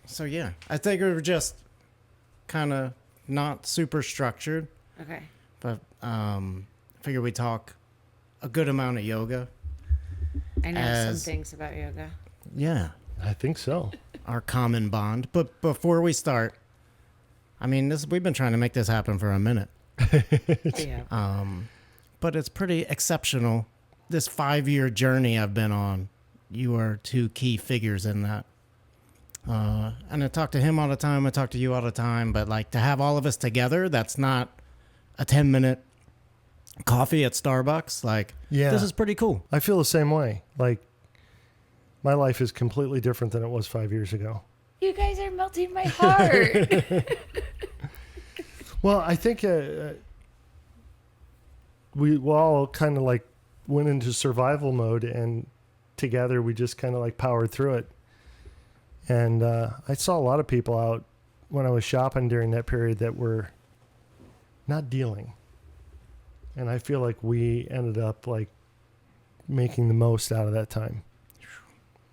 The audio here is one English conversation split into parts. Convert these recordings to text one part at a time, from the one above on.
So yeah, I think we were just kind of not super structured, Okay. but figure we talk a good amount of yoga. I know some things about yoga. Yeah, I think so. our common bond. But before we start, I mean, we've been trying to make this happen for a minute. Yeah. But it's pretty exceptional. This 5-year journey I've been on, you are two key figures in that. And I talk to him all the time. I talk to you all the time. But like to have all of us together, that's not a 10-minute coffee at Starbucks. Like, Yeah. this is pretty cool. I feel the same way. Like, my life is completely different than it was 5 years ago. You guys are melting my heart. Well, I think we all kind of like went into survival mode, and together we just kind of like powered through it. And I saw a lot of people out when I was shopping during that period that were not dealing. And I feel like we ended up like making the most out of that time.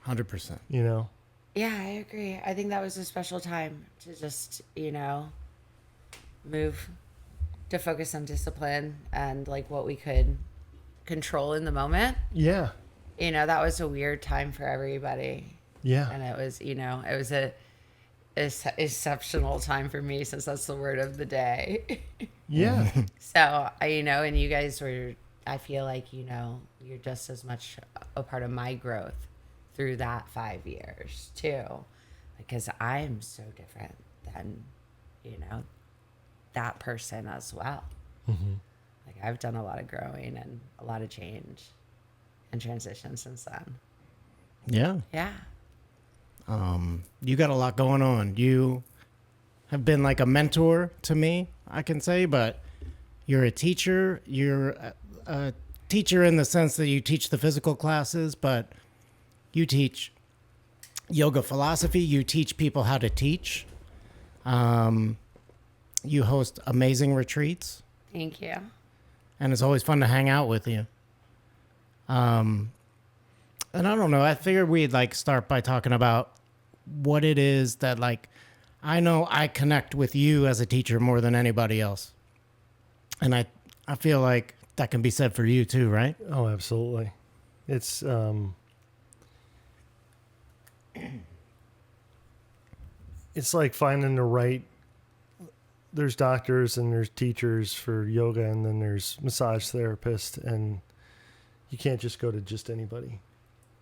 100%. You know? Yeah, I agree. I think that was a special time to just, move, to focus on discipline and like what we could control in the moment. Yeah. That was a weird time for everybody. Yeah. And it was, it was a exceptional time for me, since that's the word of the day. Yeah. So, and you guys were, I feel like, you're just as much a part of my growth through that 5 years too, because I'm so different than, that person as well. Mm-hmm. Like, I've done a lot of growing and a lot of change and transition since then. Yeah. Yeah. You got a lot going on. You have been like a mentor to me, I can say, but you're a teacher. You're a teacher in the sense that you teach the physical classes, but you teach yoga philosophy. You teach people how to teach. You host amazing retreats, Thank you. and it's always fun to hang out with you. And I don't know, I figured we'd like start by talking about what it is that like, I know I connect with you as a teacher more than anybody else. And I feel like that can be said for you too, right? Oh, absolutely. It's, it's like finding the right, there's doctors and there's teachers for yoga, and then there's massage therapists, and you can't just go to just anybody.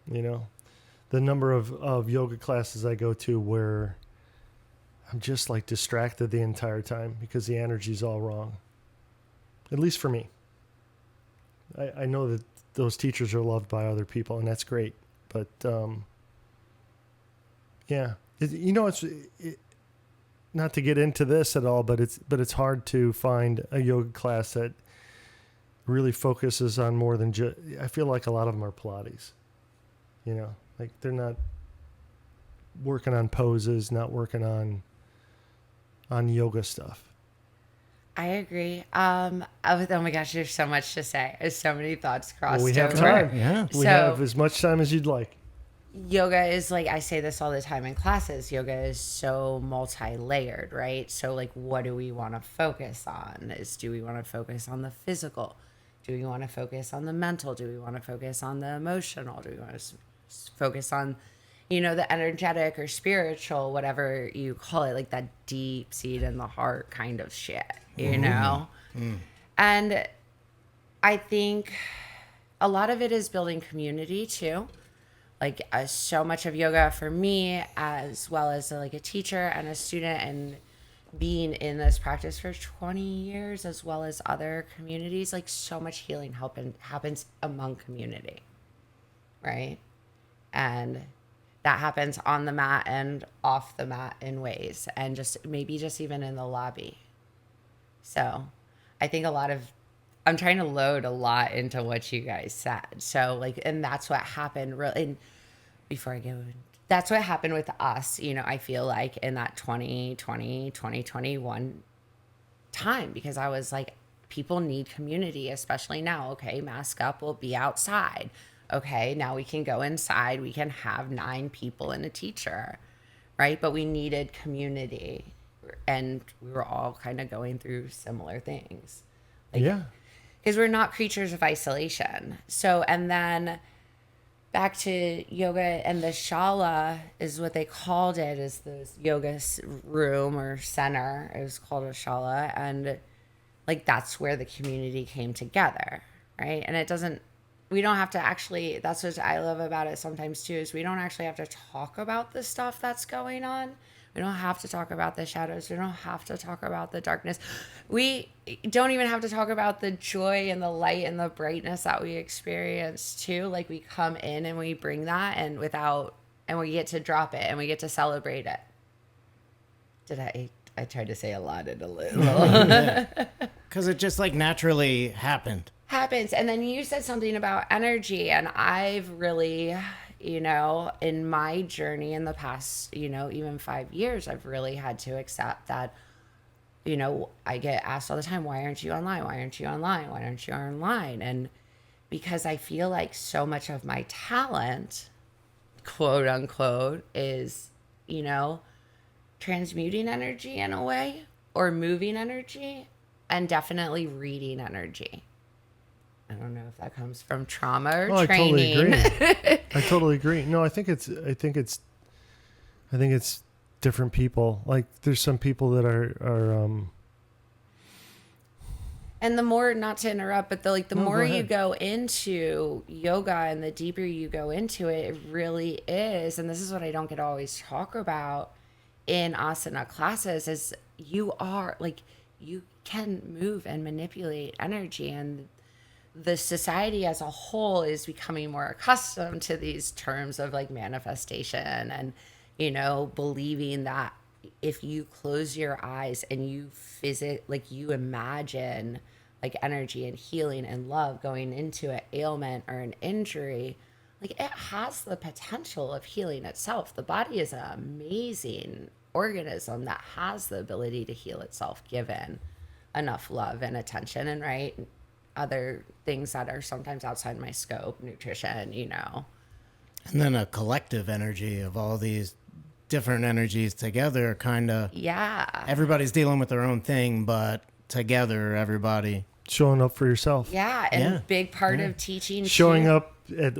The number of yoga classes I go to where I'm just like distracted the entire time because the energy's all wrong. At least for me. I know that those teachers are loved by other people, and that's great. But, yeah, it's not to get into this at all, but it's hard to find a yoga class that really focuses on more than just, I feel like a lot of them are Pilates, like they're not working on poses, not working on yoga stuff. I agree. Oh my gosh, there's so much to say. There's so many thoughts crossed Well, we have over. time. Yeah. We have as much time as you'd like. Yoga is like, I say this all the time in classes, yoga is so multi-layered, right? So like, what do we want to focus on? Do we want to focus on the physical? Do we want to focus on the mental? Do we want to focus on the emotional? Do we want to focus on, the energetic or spiritual, whatever you call it, like that deep seed in the heart kind of shit, And I think a lot of it is building community too. Like so much of yoga for me, as well as like a teacher and a student, and being in this practice for 20 years, as well as other communities, like so much healing happens among community, right? And that happens on the mat and off the mat in ways, and maybe even in the lobby. So I think I'm trying to load a lot into what you guys said. So like, and that's what happened really. And before I go, that's what happened with us. I feel like in that 2020, 2021 time, because I was like, people need community, especially now. Okay, mask up, we'll be outside. Okay, now we can go inside. We can have 9 people and a teacher, right? But we needed community, and we were all kind of going through similar things. Like, Yeah. because we're not creatures of isolation. So, and then back to yoga, and the shala is what they called it, is the yoga room or center. It was called a shala, and like that's where the community came together, right? And we don't have to actually, that's what I love about it sometimes too, is we don't actually have to talk about the stuff that's going on. We don't have to talk about the shadows. We don't have to talk about the darkness. We don't even have to talk about the joy and the light and the brightness that we experience too. Like we come in and we bring that, and we get to drop it and we get to celebrate it. I tried to say a lot in a little. Because it just like naturally happened. Happens. And then you said something about energy, and I've really, in my journey in the past, even 5 years, I've really had to accept that, I get asked all the time, why aren't you online? Why aren't you online? Why aren't you online? And because I feel like so much of my talent, quote unquote, is, transmuting energy in a way, or moving energy, and definitely reading energy. I don't know if that comes from trauma or training. I totally agree. No, I think it's different people. Like there's some people that are and the more, not to interrupt, but the more go you ahead. go into yoga and the deeper you go into it, it really is. And this is what I don't get to always talk about in asana classes, is you can move and manipulate energy, and the society as a whole is becoming more accustomed to these terms of like manifestation and, believing that if you close your eyes and you you imagine like energy and healing and love going into an ailment or an injury, like it has the potential of healing itself. The body is an amazing organism that has the ability to heal itself given enough love and attention, and other things that are sometimes outside my scope, nutrition, And then a collective energy of all these different energies together, kind of. Yeah. Everybody's dealing with their own thing, but together, everybody. showing up for yourself. Yeah. And Yeah. big part of teaching Showing too, up at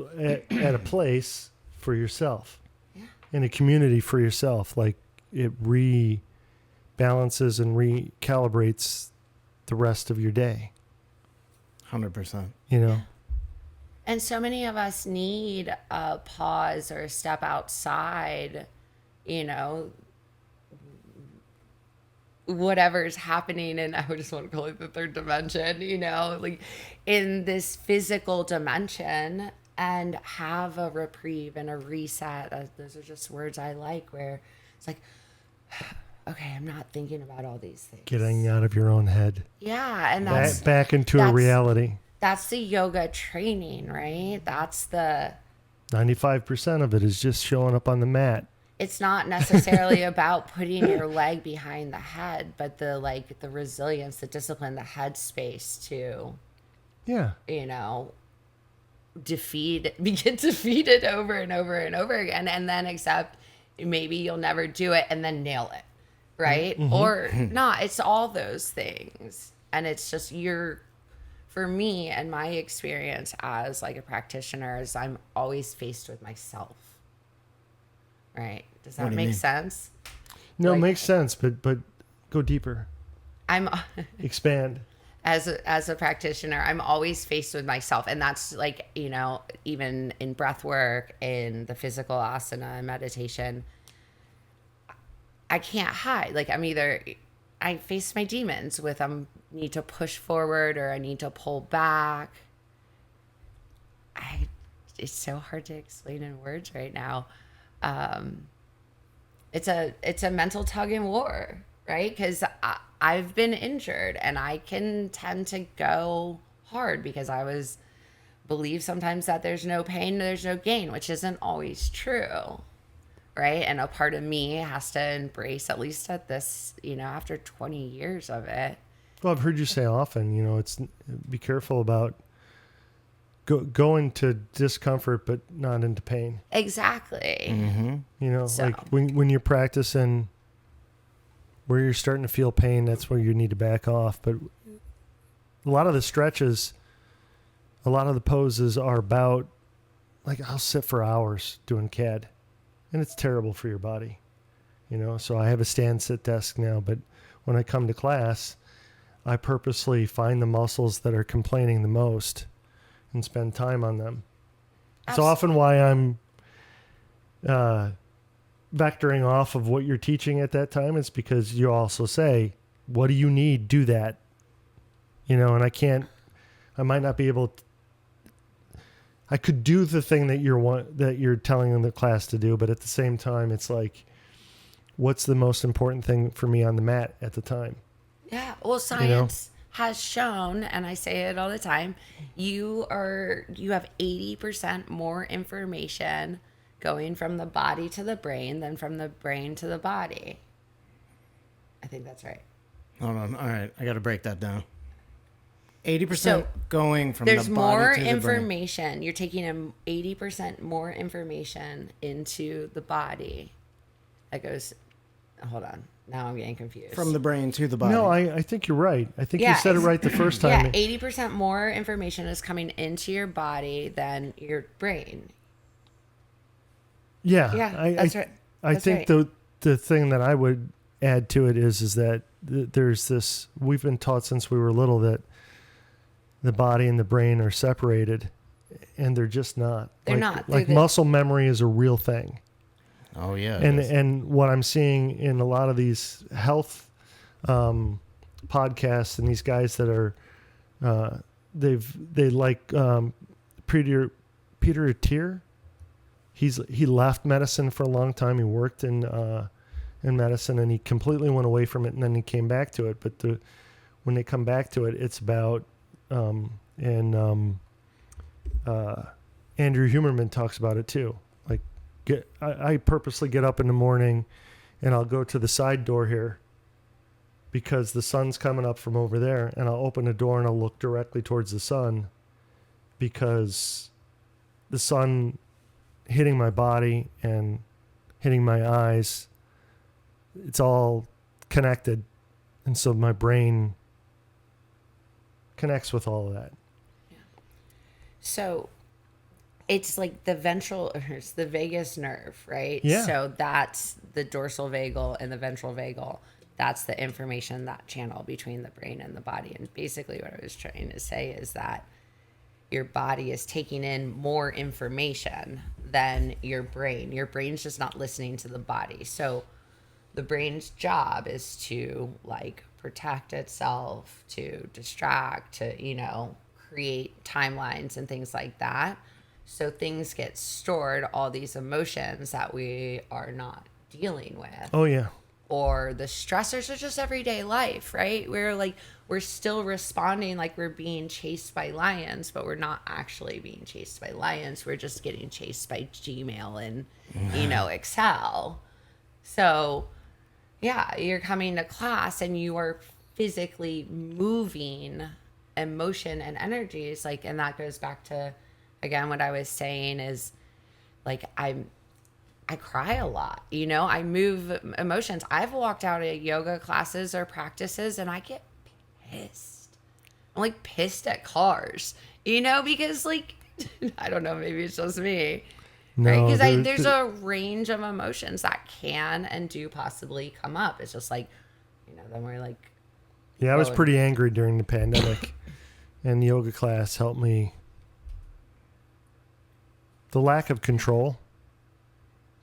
a place for yourself. In a community for yourself. Like it rebalances and recalibrates the rest of your day. 100%. And so many of us need a pause or a step outside, whatever's happening. And I would just want to call it the third dimension, like in this physical dimension, and have a reprieve and a reset. Those are just words I like, where it's like, okay, I'm not thinking about all these things. Getting out of your own head. Yeah. And that's Back into a reality. That's the yoga training, right? That's the 95% of it is just showing up on the mat. It's not necessarily about putting your leg behind the head, but the resilience, the discipline, the head space to, Yeah. get defeated over and over and over again, and then accept maybe you'll never do it, and then nail it, right? Mm-hmm. Or not. It's all those things, and it's just for me and my experience as like a practitioner, is I'm always faced with myself. Right? Does What that do you make mean? sense? No, it Like- makes sense, but go deeper. I'm Expand. as a practitioner, I'm always faced with myself, and that's like, even in breath work, in the physical asana meditation, I can't hide. Like I face my demons with need to push forward or I need to pull back. It's so hard to explain in words right now. It's a mental tug and war, right? Because I've been injured, and I can tend to go hard because I believe sometimes that there's no pain, there's no gain, which isn't always true, right? And a part of me has to embrace, at least at this, after 20 years of it. Well, I've heard you say often, it's be careful about go into discomfort, but not into pain. Exactly. Mm-hmm. You know, So- like when you're practicing where you're starting to feel pain, that's where you need to back off. But a lot of the stretches, a lot of the poses are about, like, I'll sit for hours doing CAD, and it's terrible for your body, you know? So I have a stand-sit desk now, but when I come to class, I purposely find the muscles that are complaining the most and spend time on them. It's often why I'm vectoring off of what you're teaching at that time. It's because you also say, what do you need? Do that. You know, and I might not be able to, I could do the thing that you're telling the class to do, but at the same time, it's like, what's the most important thing for me on the mat at the time? Yeah. Well, science has shown, and I say it all the time, you have 80% more information going from the body to the brain than from the brain to the body. I think that's right. Hold on. All right. I got to break that down. 80% So, going from There's the more body to the brain. information. You're taking 80% more information into the body. That goes, hold on. Now I'm getting confused. From the brain to the body. No, I think you're right. I think you said it right the first time. Yeah, 80% more information is coming into your body than your brain. Yeah, Yeah, that's right. I That's think right. the thing that I would add to it is that there's this, we've been taught since we were little that the body and the brain are separated, and they're just not. They're like, not. Like They're muscle memory is a real thing. Oh, yeah. And what I'm seeing in a lot of these health podcasts and these guys that are they like Peter Attier. He left medicine for a long time. He worked in medicine, and he completely went away from it, and then he came back to it. But when they come back to it, it's about Andrew Huberman talks about it too. Like, I purposely get up in the morning, and I'll go to the side door here because the sun's coming up from over there, and I'll open the door and I'll look directly towards the sun because the sun hitting my body and hitting my eyes, it's all connected. And so my brain connects with all of that. So it's like it's the vagus nerve, right? Yeah. So that's the dorsal vagal and the ventral vagal. That's the information, that channel between the brain and the body. And basically what I was trying to say is that your body is taking in more information than your brain. Your brain's just not listening to the body. So the brain's job is to, like, protect itself, to distract, to, create timelines and things like that. So things get stored, all these emotions that we are not dealing with. Oh, yeah. Or the stressors of just everyday life, right? We're still responding like we're being chased by lions, but we're not actually being chased by lions. We're just getting chased by Gmail and, Excel. So, yeah, you're coming to class and you are physically moving emotion and energies. Like, and that goes back to, again, what I was saying is, like, I cry a lot, I move emotions. I've walked out of yoga classes or practices and I get pissed. I'm like pissed at cars, because, like, I don't know, maybe it's just me. No, right? Because there's a range of emotions that can and do possibly come up. It's just like, then we're like. Yeah, I was pretty angry during the pandemic, and yoga class helped me. The lack of control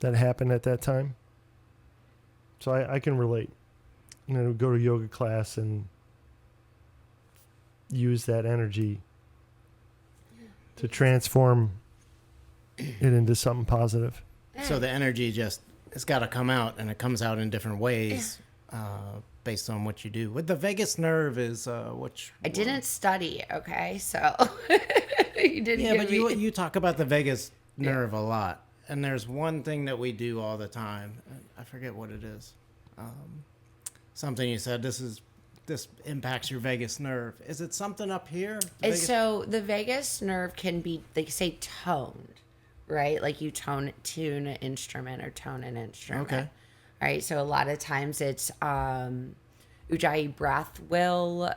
that happened at that time. So I can relate. Go to yoga class and use that energy to transform it into something positive. So the energy it's got to come out, and it comes out in different ways based on what you do. With the vagus nerve is which I didn't study, okay? So you didn't yeah, give but me... you talk about the vagus nerve a lot, and there's one thing that we do all the time. I forget what it is. Something you said. This this impacts your vagus nerve. Is it something up here? And so the vagus nerve can be, they say, toned, right? Like you tune an instrument or tone an instrument. Okay. Right. So a lot of times it's Ujjayi breath will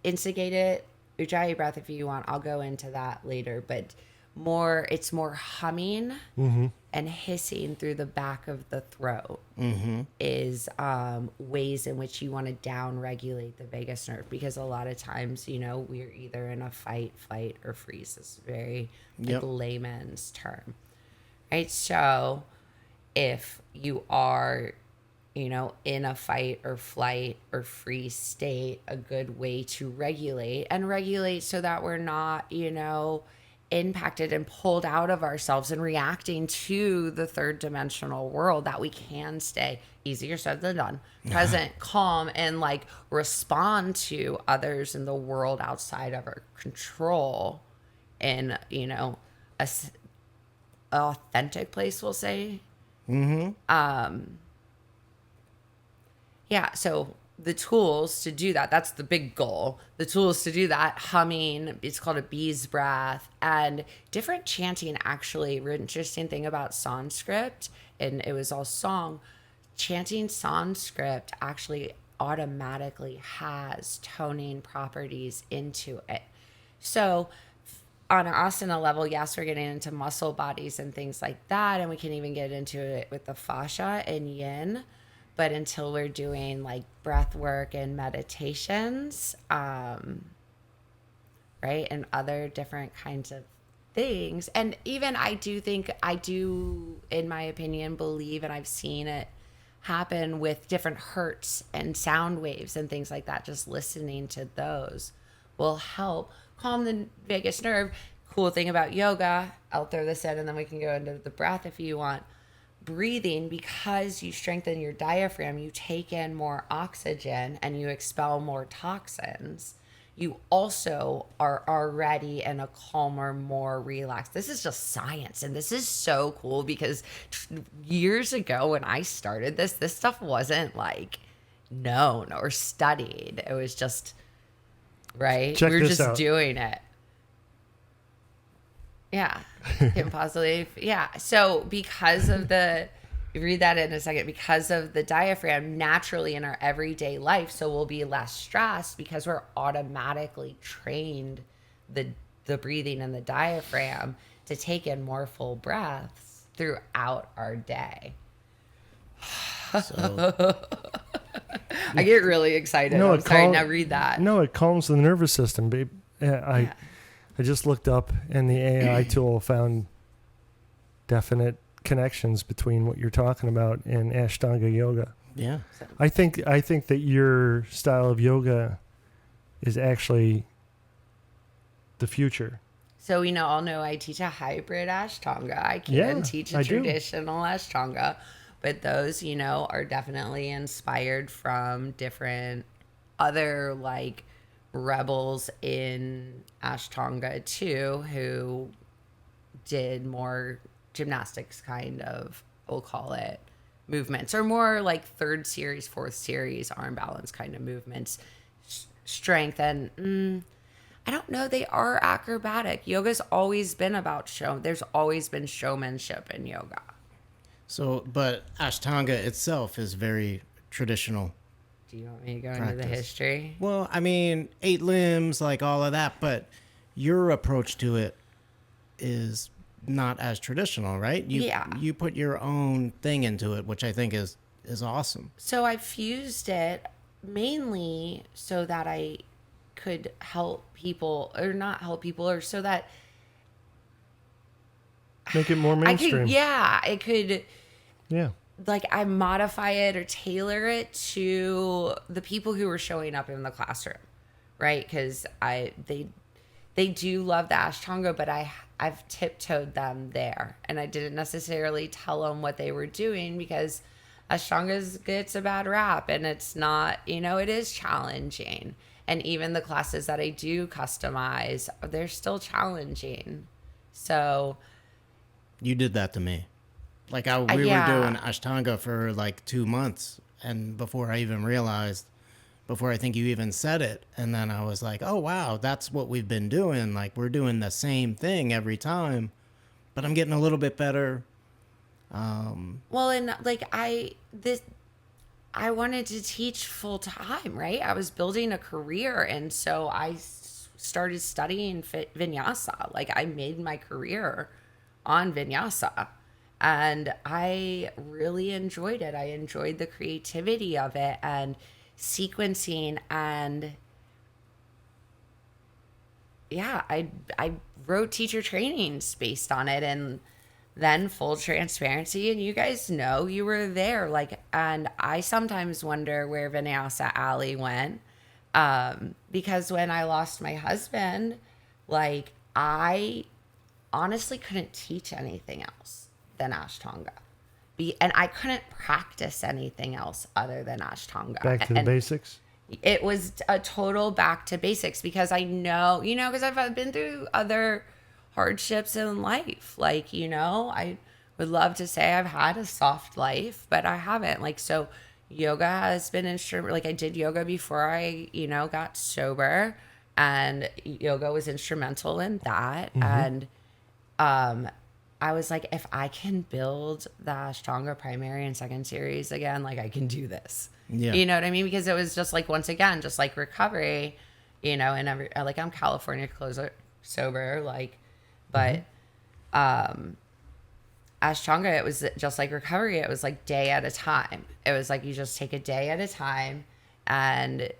instigate it. Ujjayi breath, if you want, I'll go into that later, but it's more humming and hissing through the back of the throat is ways in which you want to down regulate the vagus nerve, because a lot of times, we're either in a fight, flight, or freeze. This is very like layman's term, right? So if you are in a fight or flight or freeze state, a good way to regulate so that we're not, impacted and pulled out of ourselves and reacting to the third dimensional world, that we can stay, easier said than done, present, calm, and like respond to others in the world outside of our control in, authentic place, we'll say. Yeah, so the tools to do that, that's the big goal. The tools to do that, humming, it's called a bee's breath, and different chanting. Actually, interesting thing about Sanskrit, and it was all song, chanting Sanskrit actually automatically has toning properties into it. So on an asana level, yes, we're getting into muscle bodies and things like that, and we can even get into it with the fascia and yin. But until we're doing like breath work and meditations, right, and other different kinds of things. And even I do, in my opinion, believe, and I've seen it happen with different hertz and sound waves and things like that. Just listening to those will help calm the vagus nerve. Cool thing about yoga, I'll throw this in and then we can go into the breath if you want. Breathing, because you strengthen your diaphragm, you take in more oxygen and you expel more toxins. You also are already in a calmer, more relaxed. This is just science, and this is so cool because years ago when I started this stuff wasn't like known or studied. It was just, right? Check we were this just out. doing it. Yeah. Can possibly. Yeah. So because of read that in a second, because of the diaphragm naturally in our everyday life, so we'll be less stressed because we're automatically trained the breathing and the diaphragm to take in more full breaths throughout our day. So, I get really excited. No, I'm sorry. Now read that. No, it calms the nervous system, babe. I just looked up, and the AI tool found definite connections between what you're talking about and Ashtanga yoga. yeah. I think that your style of yoga is actually the future. So we all know I teach a hybrid Ashtanga. I can Yeah, teach a I do. traditional Ashtanga, but those, are definitely inspired from different other like rebels in Ashtanga too, who did more gymnastics kind of, we'll call it, movements, or more like third series, fourth series arm balance kind of movements, strength. And I don't know, they are acrobatic. Yoga's always been about there's always been showmanship in yoga. So, but Ashtanga itself is very traditional. Do you want me to go into the history? Well, I mean, 8 limbs, like all of that, but your approach to it is not as traditional, right? You put your own thing into it, which I think is awesome. So I fused it mainly so that I could help people, or not help people, or so that Make it more mainstream. it could, Yeah. like, I modify it or tailor it to the people who were showing up in the classroom, right? Because they do love the Ashtanga, but I've tiptoed them there, and I didn't necessarily tell them what they were doing, because Ashtanga gets a bad rap, and it's not, it is challenging. And even the classes that I do customize, they're still challenging. So You did that to me. Like we were doing Ashtanga for like 2 months, and before I even realized before I think you even said it. And then I was like, oh, wow, that's what we've been doing. Like, we're doing the same thing every time, but I'm getting a little bit better. Well, and like I wanted to teach full time, right? I was building a career, and so I started studying vinyasa. Like, I made my career on vinyasa, and I really enjoyed it. I enjoyed the creativity of it and sequencing, and yeah, I wrote teacher trainings based on it. And then, full transparency, and you guys know, you were there, like, and I sometimes wonder where Vinyasa Ally went, because when I lost my husband, like, I honestly couldn't teach anything else than Ashtanga, and I couldn't practice anything else other than Ashtanga. Back to the basics. It was a total back to basics, because I know, because I've been through other hardships in life. Like, I would love to say I've had a soft life, but I haven't. Like, so yoga has been instrumental. Like, I did yoga before I, got sober, and yoga was instrumental in that. And I was like, if I can build the Ashtanga primary and second series again, like, I can do this. Yeah. You know what I mean? Because it was just like, once again, just like recovery, and I'm California closer sober, like, but Ashtanga, it was just like recovery. It was like day at a time. It was like, you just take a day at a time and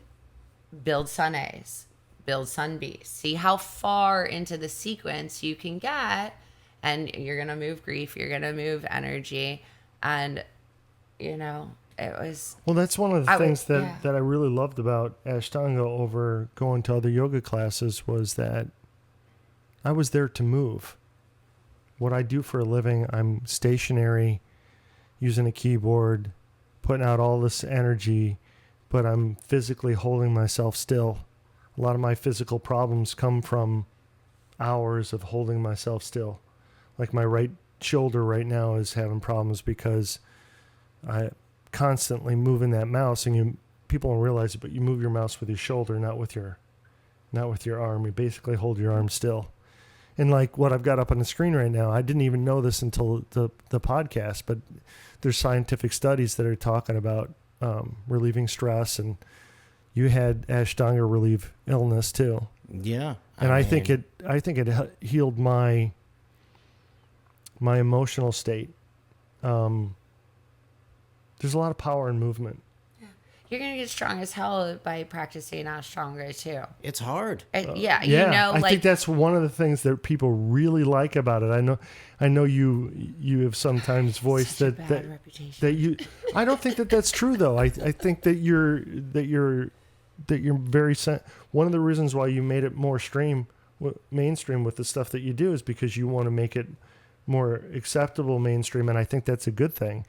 build sun A's, build sun B's, see how far into the sequence you can get, and you're going to move grief, you're going to move energy. And, it was... Well, that's one of the things that I really loved about Ashtanga over going to other yoga classes, was that I was there to move. What I do for a living, I'm stationary, using a keyboard, putting out all this energy, but I'm physically holding myself still. A lot of my physical problems come from hours of holding myself still. Like, my right shoulder right now is having problems because I constantly moving that mouse, and people don't realize it, but you move your mouse with your shoulder, not with your arm. You basically hold your arm still. And like what I've got up on the screen right now, I didn't even know this until the podcast, but there's scientific studies that are talking about relieving stress, and you had Ashtanga relieve illness too. Yeah. And I think it healed my emotional state. There's a lot of power in movement. You're going to get strong as hell by practicing Ashtanga too. It's hard. I think that's one of the things that people really like about it. I know you have sometimes voiced that you. I don't think that's true though. I think that you're very. One of the reasons why you made it more mainstream with the stuff that you do is because you want to make it more acceptable mainstream, and I think that's a good thing.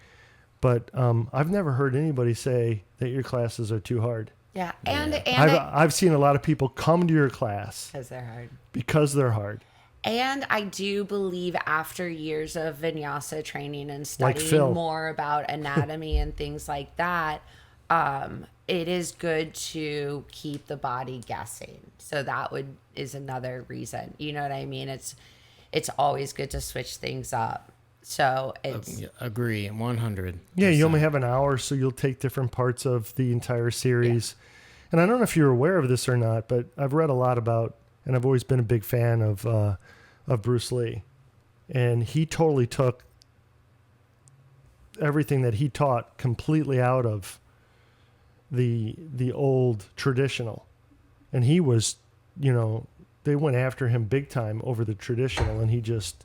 But I've never heard anybody say that your classes are too hard. Yeah, and I've seen a lot of people come to your class because they're hard. And I do believe, after years of vinyasa training and studying more about anatomy and things like that, it is good to keep the body guessing. So that is another reason. You know what I mean? It's always good to switch things up. So it's agree 100. Yeah, you only have an hour, so you'll take different parts of the entire series. Yeah. And I don't know if you're aware of this or not, but I've read a lot about, and I've always been a big fan of Bruce Lee, and he totally took everything that he taught completely out of the old traditional, and he was, they went after him big time over the traditional, and he just,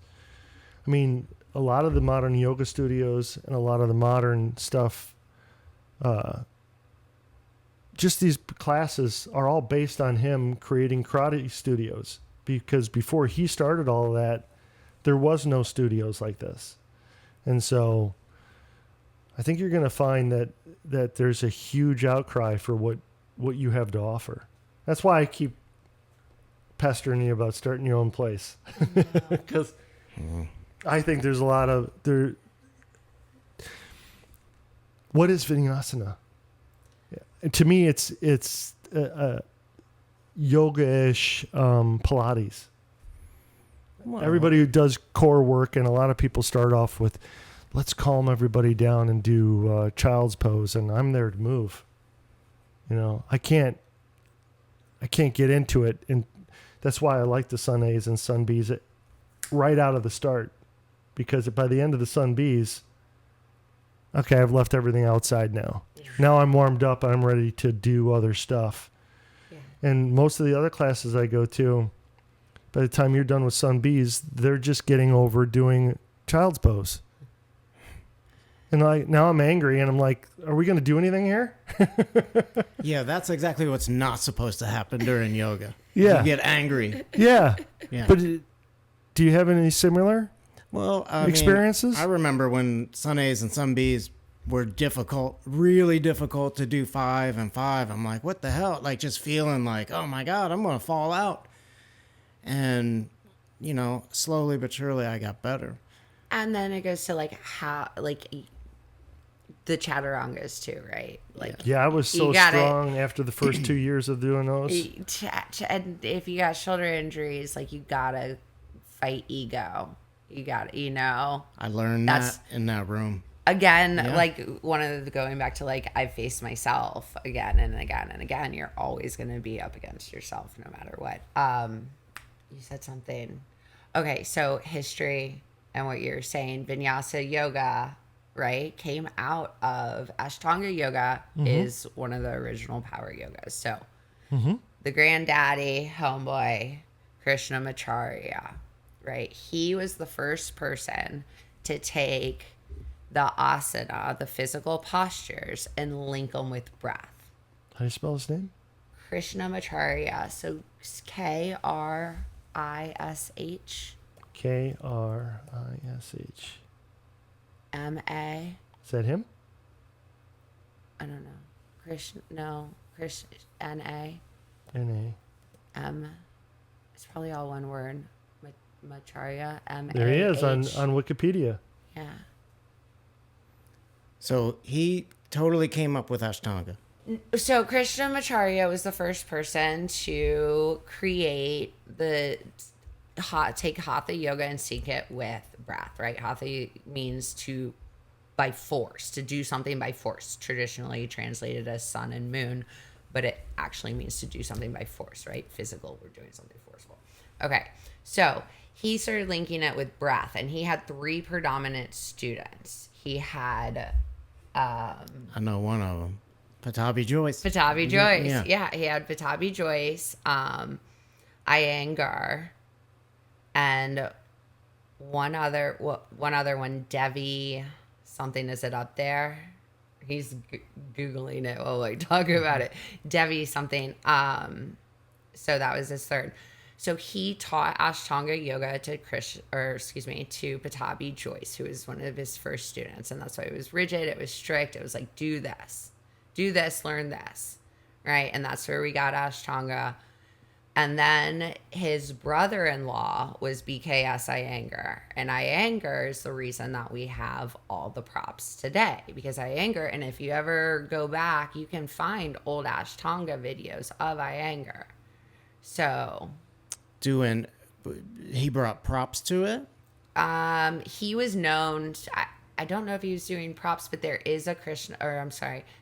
a lot of the modern yoga studios and a lot of the modern stuff, just these classes are all based on him creating karate studios, because before he started all of that, there was no studios like this. And so I think you're going to find that there's a huge outcry for what you have to offer. That's why I keep pestering you about starting your own place, because I think there's a lot of What is vinyasa? to me, it's yoga-ish Pilates. Well, Everybody who does core work, and a lot of people start off with, let's calm everybody down and do child's pose, and I'm there to move. I can't get into it, and that's why I like the Sun A's and Sun B's right out of the start, because by the end of the Sun B's, okay, I've left everything outside now. Now I'm warmed up. I'm ready to do other stuff. Yeah. And most of the other classes I go to, by the time you're done with Sun B's, they're just getting over doing child's pose. And now I'm angry, and I'm like, are we going to do anything here? Yeah, that's exactly what's not supposed to happen during yoga. Yeah. You get angry. Yeah. Yeah. But do you have any similar experiences? I remember when Sun A's and Sun B's were difficult, really difficult to do 5 and 5. I'm like, what the hell? Like, just feeling like, oh my God, I'm going to fall out. And, slowly but surely I got better. And then it goes to how the chaturangas too, right? Yeah, I was so strong after the first 2 years of doing those. And if you got shoulder injuries, you gotta fight ego. You got, I learned that in that room. Again, one of the going back to I face myself again and again and again. You're always going to be up against yourself no matter what. You said something. Okay, so history and what you're saying, Vinyasa yoga, right, came out of Ashtanga yoga is one of the original power yogas. So the granddaddy, homeboy, Krishnamacharya, right? He was the first person to take the asana, the physical postures, and link them with breath. How do you spell his name? Krishnamacharya. So Krish. Krish. M-A. Is that him? I don't know. Krish, N-A. N-A. M. It's probably all one word. Macharya. M-A-H. There he is on Wikipedia. Yeah. So he totally came up with Ashtanga. So Krishnamacharya was the first person to create take Hatha yoga and sync it with breath, right? Hatha means to do something by force, traditionally translated as sun and moon, but it actually means to do something by force, right? Physical, we're doing something forceful. Okay, so he started linking it with breath, and he had 3 predominant students. He had... I know one of them. Patabi Joyce. Yeah, he had Patabi Joyce, Iyengar, and one other one, Devi, something. Is it up there? He's Googling it while I talk about it. Devi something. So that was his third. So he taught Ashtanga yoga to Patabi Joyce, who was one of his first students. And that's why it was rigid. It was strict. It was like, do this, learn this. Right. And that's where we got Ashtanga. And then his brother-in-law was BKS Iyengar. And Iyengar is the reason that we have all the props today. Because Iyengar, and if you ever go back, you can find old Ashtanga videos of Iyengar. So... he brought props to it? He was known... I don't know if he was doing props, but there is an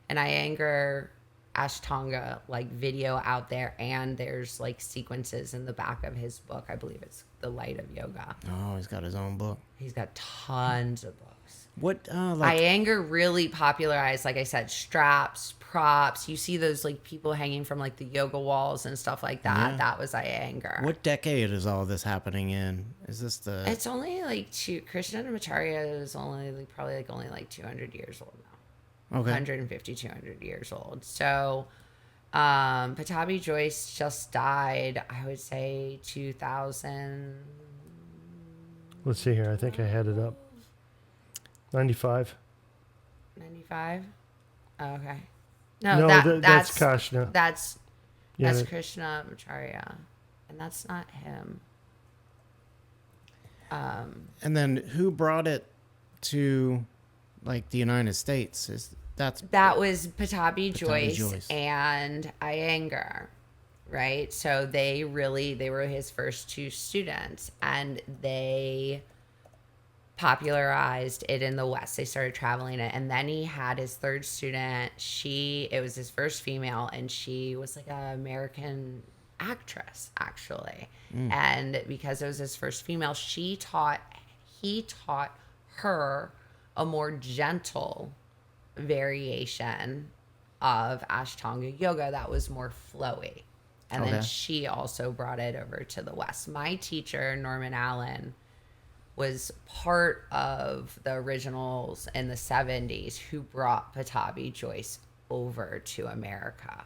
Iyengar Ashtanga video out there, and there's sequences in the back of his book. I believe it's The Light of Yoga. Oh, he's got his own book. He's got tons of books. What Iyengar really popularized, like I said, straps, props. You see those people hanging from the yoga walls and stuff like that. Yeah. That was Iyengar. What decade is all this happening in? Is this the... It's only Krishnamacharya is only probably only 200 years old now. Okay. 150, 200 years old. So Patabi Joyce just died, I would say 2000. Let's see here. I think I had it up. 95. 95? Oh, okay. No, that's Kashna. That's Krishnamacharya. And that's not him. And then who brought it to the United States? That was Patabi Joyce, Joyce. and Iyengar, right? So they were his first two students, and they popularized it in the West. They started traveling it, and then he had his third student. It was his first female, and she was like an American actress, actually. And because it was his first female, he taught her a more gentle variation of Ashtanga yoga that was more flowy. And then Okay. she also brought it over to the West. My teacher, Norman Allen, was part of the originals in the 70s who brought Patabi Joyce over to America.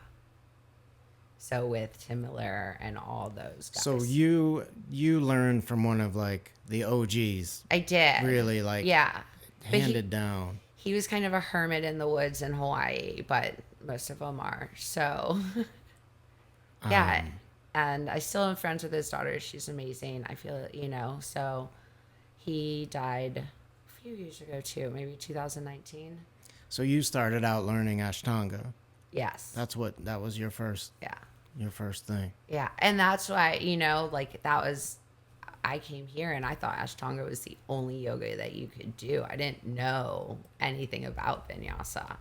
So with Tim Miller and all those guys. So you learned from one of like the OGs, I did. really like Yeah. But handed down. he was kind of a hermit in the woods in Hawaii, but most of them are. So, yeah. And I still am friends with his daughter. She's amazing. I feel, so he died a few years ago too, maybe 2019. So you started out learning Ashtanga. Yes. That was your first thing. Yeah. And that's why, I came here and I thought Ashtanga was the only yoga that you could do. I didn't know anything about vinyasa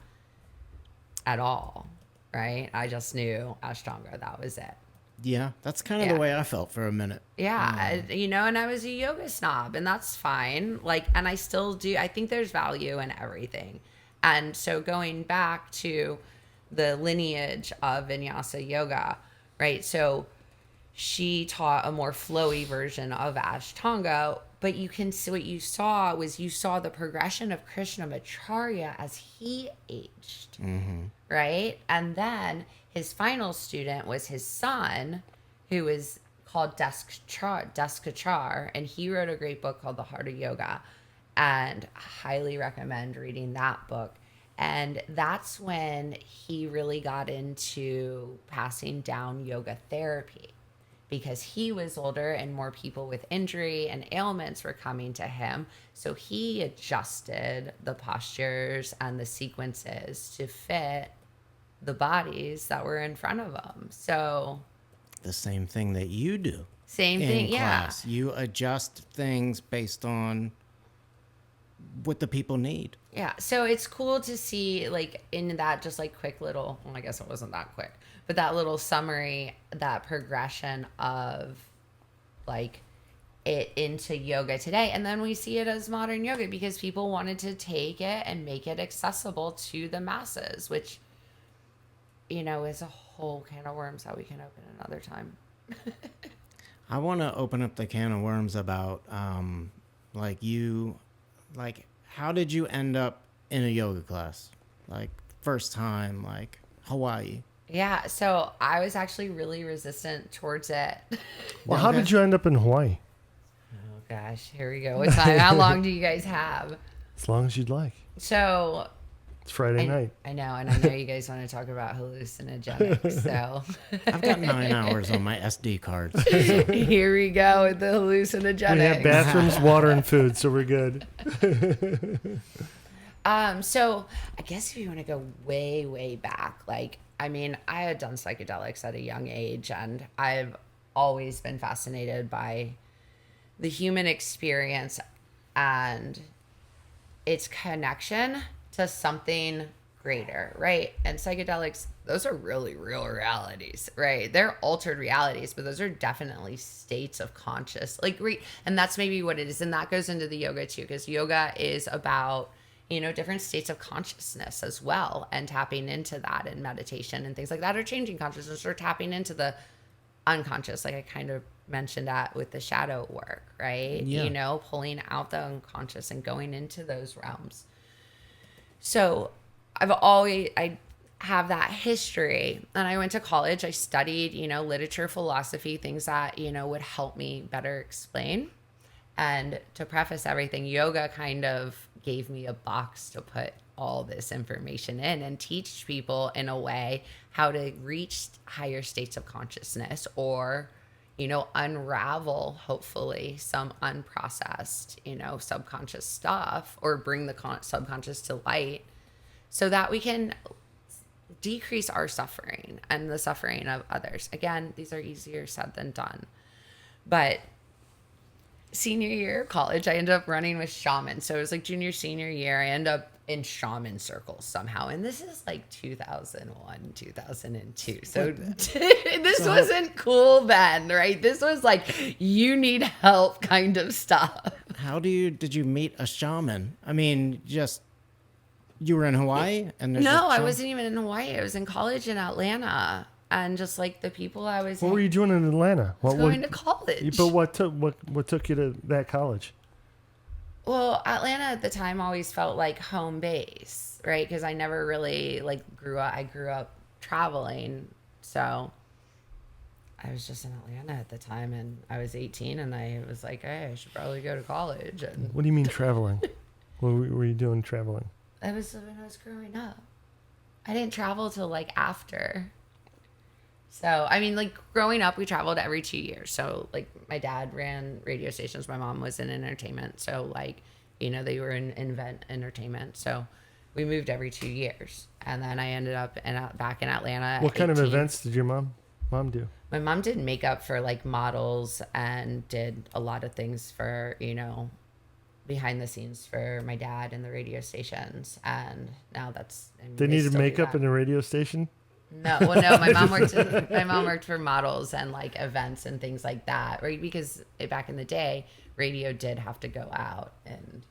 at all, right? I just knew Ashtanga. That was it. Yeah, that's kind of the way I felt for a minute. Yeah, and I was a yoga snob, and that's fine. And I still do. I think there's value in everything. And so going back to the lineage of vinyasa yoga, right? So she taught a more flowy version of Ashtanga, but you can see what you saw the progression of Krishnamacharya as he aged, right? And then his final student was his son, who was called Deskachar, and he wrote a great book called The Heart of Yoga, and I highly recommend reading that book. And that's when he really got into passing down yoga therapy, because he was older and more people with injury and ailments were coming to him. So he adjusted the postures and the sequences to fit the bodies that were in front of him. So The same thing that you do. Same thing, yeah. Class. You adjust things based on what the people need. Yeah, so it's cool to see, in that just, quick little, well, I guess it wasn't that quick, but that little summary, that progression of, it into yoga today. And then we see it as modern yoga because people wanted to take it and make it accessible to the masses, which, is a whole can of worms that we can open another time. I want to open up the can of worms about, how did you end up in a yoga class? First time, Hawaii. Yeah, so I was actually really resistant towards it. Well, how did you end up in Hawaii? Oh, gosh, here we go. What time? How long do you guys have? As long as you'd like. So It's Friday night. I know, and I know you guys want to talk about hallucinogenics, so I've got 9 hours on my SD cards. here we go with the hallucinogenics. We have bathrooms, water, and food, so we're good. So I guess if you want to go way, way back, I had done psychedelics at a young age, and I've always been fascinated by the human experience and its connection to something greater, right? And psychedelics, those are really real realities, right? They're altered realities, but those are definitely states of conscious, and that's maybe what it is. And that goes into the yoga too, because yoga is about, different states of consciousness as well, and tapping into that in meditation and things like that, or changing consciousness, or tapping into the unconscious, like I kind of mentioned that with the shadow work, right? Yeah. Pulling out the unconscious and going into those realms. So I have that history, and I went to college. I studied, literature, philosophy, things that, would help me better explain. And to preface everything, yoga kind of gave me a box to put all this information in and teach people in a way how to reach higher states of consciousness, or, unravel, hopefully, some unprocessed, subconscious stuff, or bring the subconscious to light so that we can decrease our suffering and the suffering of others. Again, these are easier said than done. But senior year of college, I ended up running with shamans. So it was like junior, senior year. I ended up in shaman circles somehow. And this is like 2001, 2002. So this wasn't cool then, right? This was like, you need help kind of stuff. How did you meet a shaman? I mean, you were in Hawaii? And No, I wasn't even in Hawaii. I was in college in Atlanta. And just like the people I was What were you doing in Atlanta? going to college. But what took you to that college? Well, Atlanta at the time always felt like home base, right? Because I never really grew up. I grew up traveling, so I was just in Atlanta at the time, and I was 18, and I was like, hey, I should probably go to college. And What do you mean traveling? What were you doing traveling? that was when I was growing up. I didn't travel till after. So, I mean, growing up, we traveled every 2 years. So, my dad ran radio stations. My mom was in entertainment. So, they were in event entertainment. So, we moved every 2 years. And then I ended up back in Atlanta. What kind of events did your mom do? My mom did makeup for, models and did a lot of things for, behind the scenes for my dad and the radio stations. And now They needed makeup in the radio station? No, well, no. My mom worked for models and events and things like that, right? Because back in the day, radio did have to go out, and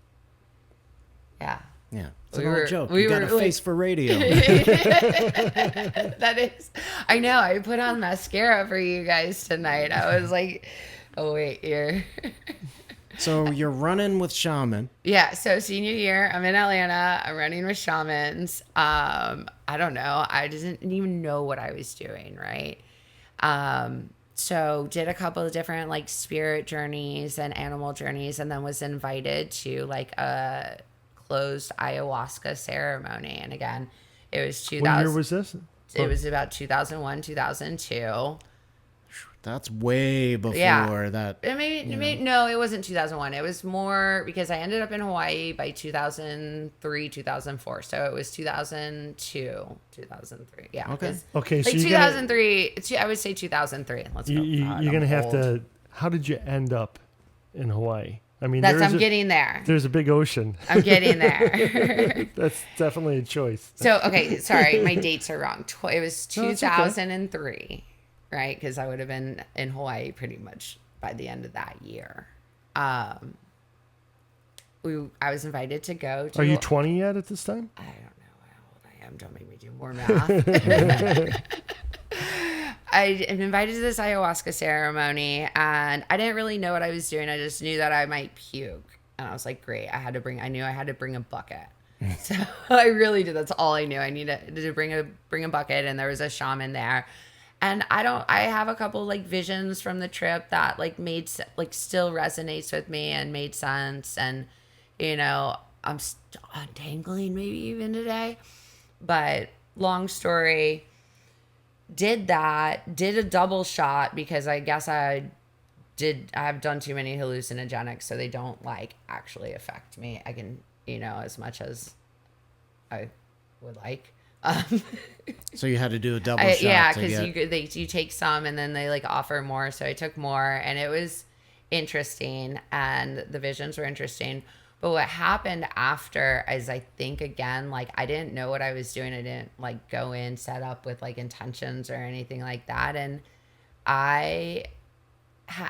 yeah, it's an old joke. You got a face for radio. That is, I know. I put on mascara for you guys tonight. I was like, oh wait, here. So you're running with shaman. Yeah. So senior year, I'm in Atlanta. I'm running with shamans. I don't know. I didn't even know what I was doing. Right. So did a couple of different spirit journeys and animal journeys, and then was invited to a closed ayahuasca ceremony. And again, it was 2000. What year was this? It was about 2001, 2002. That's way before that. No, it wasn't 2001. It was more because I ended up in Hawaii by 2003, 2004. So it was 2002, 2003. Yeah. Okay. So 2003. I would say 2003. Let's go. You're gonna have to. How did you end up in Hawaii? I mean, I'm getting there. There's a big ocean. I'm getting there. That's definitely a choice. So okay, sorry, my dates are wrong. It was No, it's okay. 2003. Right, because I would have been in Hawaii pretty much by the end of that year. I was invited to go to... Are you 20 yet at this time? I don't know how old I am. Don't make me do more math. I am invited to this ayahuasca ceremony, and I didn't really know what I was doing. I just knew that I might puke. And I was like, great. I knew I had to bring a bucket. So I really did. That's all I knew. I needed to bring a bucket, and there was a shaman there. And I have a couple visions from the trip that made still resonates with me and made sense. And, I'm still untangling maybe even today, but long story, did a double shot because I guess I have done too many hallucinogenics. So they don't actually affect me. I can, as much as I would like. So you had to do a double shot. Yeah, because you take some and then they offer more. So I took more, and it was interesting, and the visions were interesting. But what happened after is I think again, I didn't know what I was doing. I didn't go in set up with intentions or anything like that, and I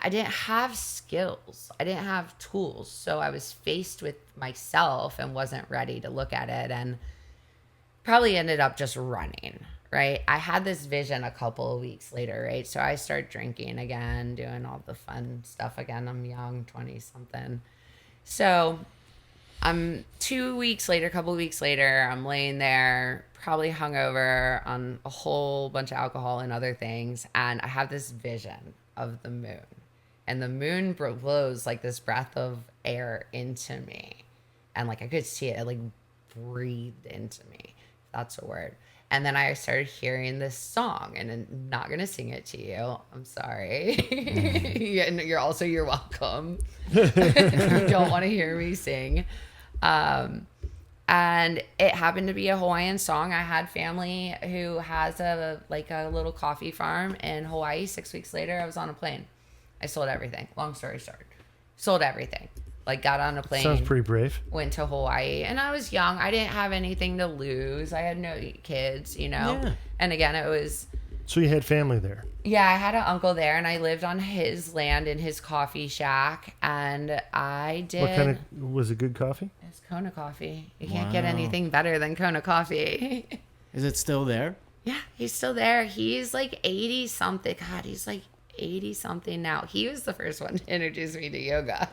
didn't have skills. I didn't have tools. So I was faced with myself and wasn't ready to look at it, and probably ended up just running, right? I had this vision a couple of weeks later, right? So I start drinking again, doing all the fun stuff again. I'm young, 20-something. So I'm 2 weeks later, a couple of weeks later, I'm laying there, probably hungover on a whole bunch of alcohol and other things. And I have this vision of the moon. And the moon blows this breath of air into me. And I could see it, it breathed into me. That's a word. And then I started hearing this song, and I'm not going to sing it to you. I'm sorry. And you're welcome. If you don't want to hear me sing. And it happened to be a Hawaiian song. I had family who has a little coffee farm in Hawaii. 6 weeks later, I was on a plane. I sold everything. Long story short. Sold everything. Like, got on a plane. Sounds pretty brave. Went to Hawaii. And I was young. I didn't have anything to lose. I had no kids, you know. Yeah. And again, it was... So you had family there. Yeah, I had an uncle there, and I lived on his land in his coffee shack. And I did... What kind of... Was it good coffee? It's Kona coffee. You can't get anything better than Kona coffee. Is it still there? Yeah, he's still there. He's like 80 something. God, he's like 80 something now. He was the first one to introduce me to yoga.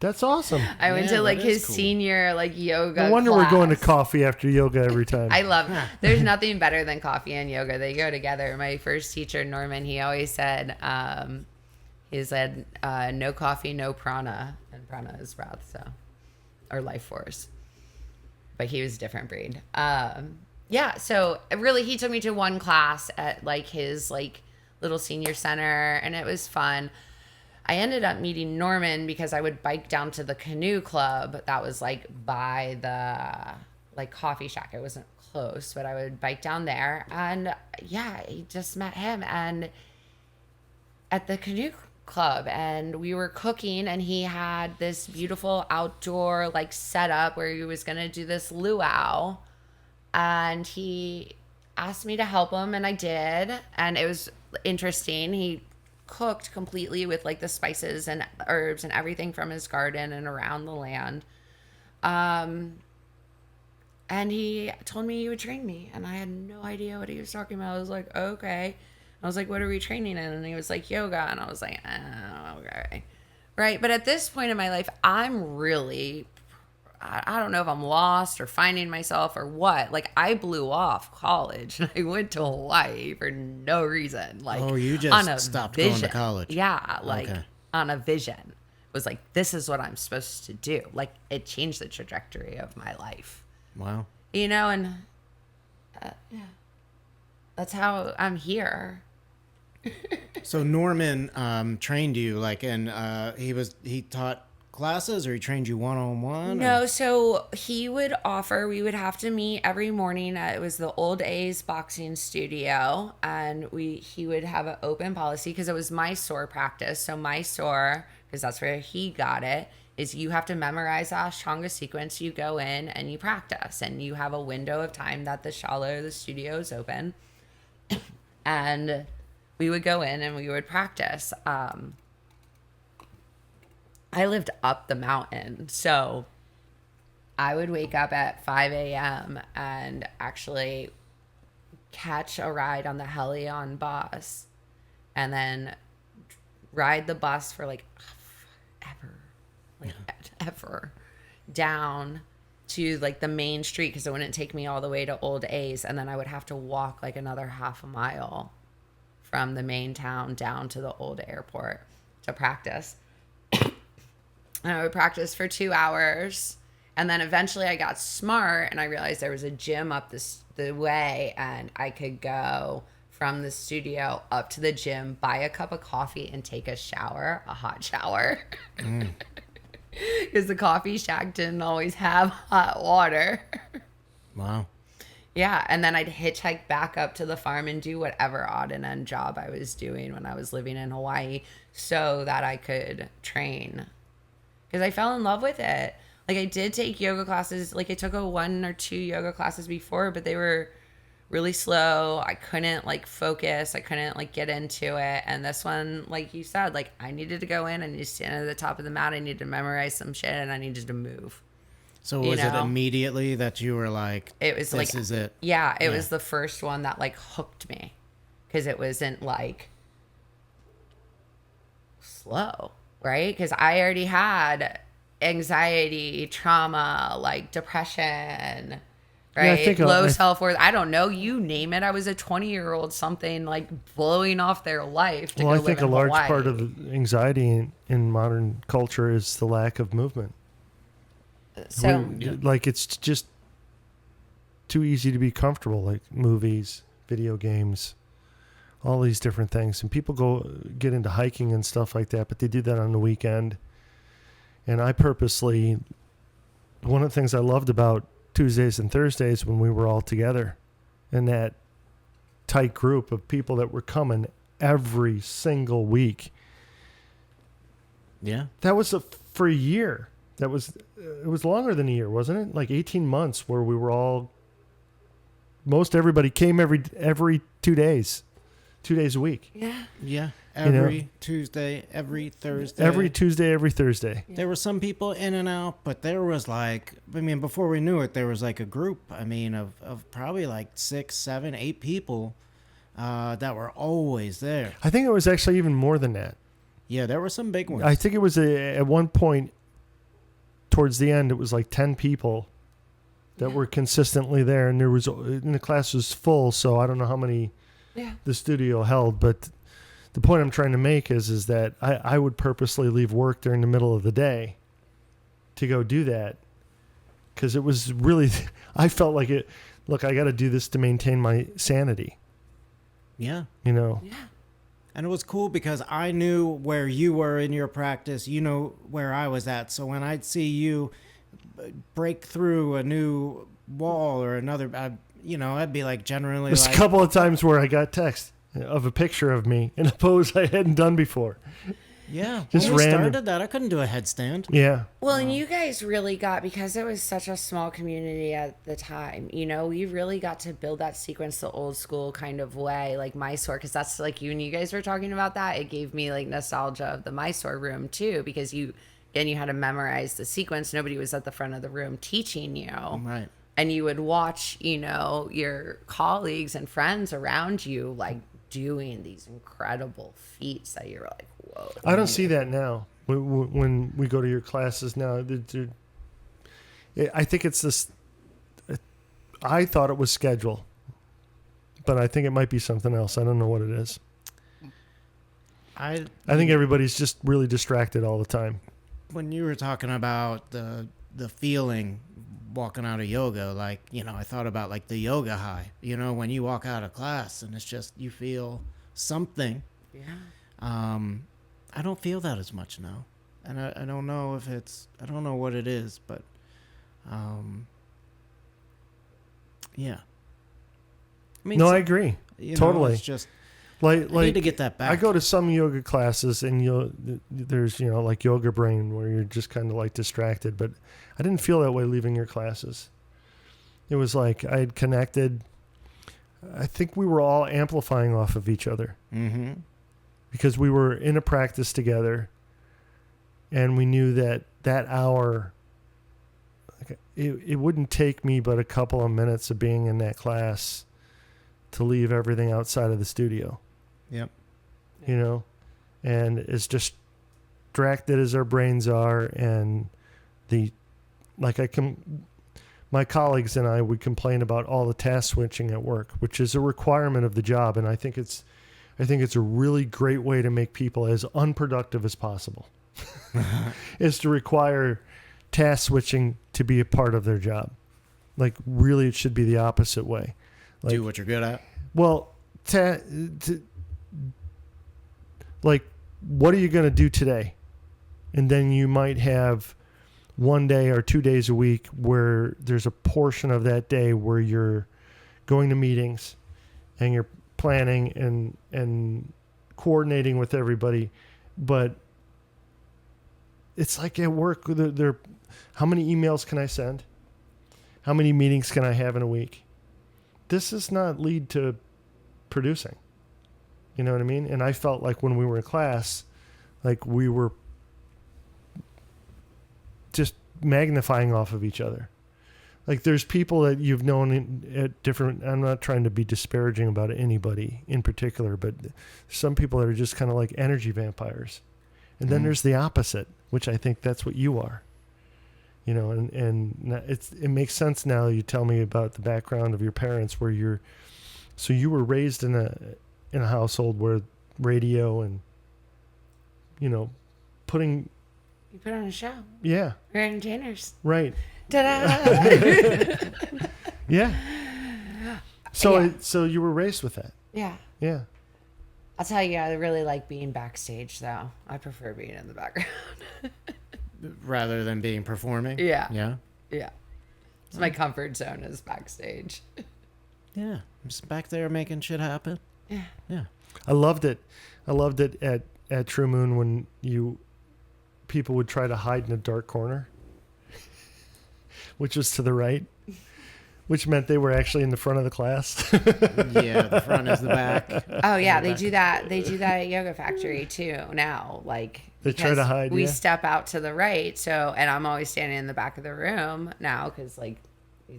That's awesome. I went to like that is his cool. senior like yoga No wonder class. we're going to coffee after yoga every time. I love there's nothing better than coffee and yoga. They go together. My first teacher, Norman, he always said, no coffee, no prana. And prana is breath, so, or life force. But he was a different breed. Yeah, so really he took me to one class at like his like little senior center, and it was fun. I ended up meeting Norman because I would bike down to the canoe club that was like by the like coffee shack. It wasn't close, but I would bike down there, and yeah, I just met him and at the canoe club, and we were cooking, and he had this beautiful outdoor like setup where he was gonna do this luau, and he asked me to help him, and I did, and it was interesting. He cooked completely with like the spices and herbs and everything from his garden and around the land. And he told me he would train me, and I had no idea what he was talking about. I was like, okay. I was like, what are we training in? And he was like, yoga. And I was like, oh, okay. Right. But at this point in my life, I'm really, I don't know if I'm lost or finding myself or what. Like, I blew off college and I went to Hawaii for no reason. Like, Oh, you just on a stopped vision. going to college. Yeah, like Okay. on a vision. It was like, this is what I'm supposed to do. Like, it changed the trajectory of my life. Wow. You know, and yeah, that's how I'm here. So Norman trained you, like, and he taught classes, or he trained you one-on-one? No, so we would have to meet every morning. It was the Old A's boxing studio, and he would have an open policy because it was Mysore practice. So Mysore, because that's where he got it, is you have to memorize the Ashtanga sequence. You go in and you practice, and you have a window of time that the shala or the studio is open. And we would go in and we would practice. I lived up the mountain, so I would wake up at 5 a.m. and actually catch a ride on the Helion bus, and then ride the bus for like ever down to like the main street, because it wouldn't take me all the way to Old A's, and then I would have to walk like another half a mile from the main town down to the old airport to practice. And I would practice for 2 hours, and then eventually I got smart and I realized there was a gym up the way, and I could go from the studio up to the gym, buy a cup of coffee, and take a shower, a hot shower. Because the coffee shack didn't always have hot water. Wow. Yeah, and then I'd hitchhike back up to the farm and do whatever odd and end job I was doing when I was living in Hawaii so that I could train. Because I fell in love with it. Like, I did take yoga classes. Like, I took 1 or 2 yoga classes before, but they were really slow. I couldn't, like, focus. I couldn't, like, get into it. And this one, like you said, like, I needed to go in. I needed to stand at the top of the mat. I needed to memorize some shit, and I needed to move. So was it immediately that you were like, it was this is it? Yeah, it was the first one that like hooked me, because it wasn't like slow, right? Because I already had anxiety, trauma, like depression, right? Low self-worth. I don't know, you name it. I was a 20-year-old something like blowing off their life to go live in Hawaii. I think a large part of the anxiety in modern culture is the lack of movement. So, like, it's just too easy to be comfortable, like movies, video games, all these different things. And people get into hiking and stuff like that, but they do that on the weekend. And I purposely, one of the things I loved about Tuesdays and Thursdays when we were all together in that tight group of people that were coming every single week. Yeah. That was for a year. It was longer than a year, wasn't it? Like 18 months where we were all, most everybody came every 2 days, 2 days a week. Yeah. Yeah. Every Tuesday, every Thursday. Every Tuesday, every Thursday. There were some people in and out, but there was before we knew it, there was like a group, of probably like 6, 7, 8 people that were always there. I think it was actually even more than that. Yeah, there were some big ones. I think it was at one point towards the end, it was like 10 people that were consistently there, and the class was full, so I don't know how many the studio held, but the point I'm trying to make is that I would purposely leave work during the middle of the day to go do that, because it was really, I felt like it. Look, I got to do this to maintain my sanity. Yeah. Yeah. And it was cool because I knew where you were in your practice. You know where I was at. So when I'd see you break through a new wall or another, I'd be like generally There's like... a couple of times where I got text of a picture of me in a pose I hadn't done before. Yeah. Just when we random. started that, I couldn't do a headstand. Yeah. Well, and you guys really got, because it was such a small community at the time, we really got to build that sequence the old school kind of way, like Mysore, because that's like when you guys were talking about that, it gave me like nostalgia of the Mysore room too, because you had to memorize the sequence. Nobody was at the front of the room teaching you. Right. And you would watch, your colleagues and friends around you, like doing these incredible feats that you're like, whoa. I don't see that now. When we go to your classes now, I think it's this. I thought it was schedule, but I think it might be something else. I don't know what it is. I think everybody's just really distracted all the time. When you were talking about the feeling walking out of yoga, I thought about like the yoga high, when you walk out of class and it's just, you feel something. Yeah. I don't feel that as much now. And I don't know I don't know what it is, but, yeah. No, I agree. Totally. It's just, I need to get that back. I go to some yoga classes and there's, like yoga brain where you're just kind of like distracted, but I didn't feel that way leaving your classes. It was like I had connected. I think we were all amplifying off of each other. Mm-hmm. Because we were in a practice together and we knew that hour, it wouldn't take me but a couple of minutes of being in that class to leave everything outside of the studio. Yep. And as distracted as our brains are, and my colleagues and I would complain about all the task switching at work, which is a requirement of the job. And I think it's a really great way to make people as unproductive as possible is to require task switching to be a part of their job. Like really it should be the opposite way. Like, do what you're good at. Well, like, what are you going to do today? And then you might have 1 day or 2 days a week where there's a portion of that day where you're going to meetings and you're planning and coordinating with everybody. But it's like at work, how many emails can I send? How many meetings can I have in a week? This does not lead to producing. You know what I mean? And I felt like when we were in class, like we were just magnifying off of each other. Like there's people that you've known at different, I'm not trying to be disparaging about anybody in particular, but some people that are just kind of like energy vampires. And then there's the opposite, which I think that's what you are. And it makes sense now. You tell me about the background of your parents where you were raised in a household where radio and, putting. You put on a show. Yeah. We're entertainers. Right. Ta-da! Yeah. So you were raised with that. Yeah. Yeah. I'll tell you, I really like being backstage, though. I prefer being in the background. Rather than being performing. Yeah. Yeah. Yeah. So my comfort zone is backstage. Yeah, I'm just back there making shit happen. Yeah. Yeah. I loved it. I loved it at True Moon when people would try to hide in a dark corner, which was to the right, which meant they were actually in the front of the class. Yeah, the front is the back. Oh yeah, they do that. They do that at Yoga Factory too now. Like They try to because hide, We yeah. step out to the right, and I'm always standing in the back of the room now because like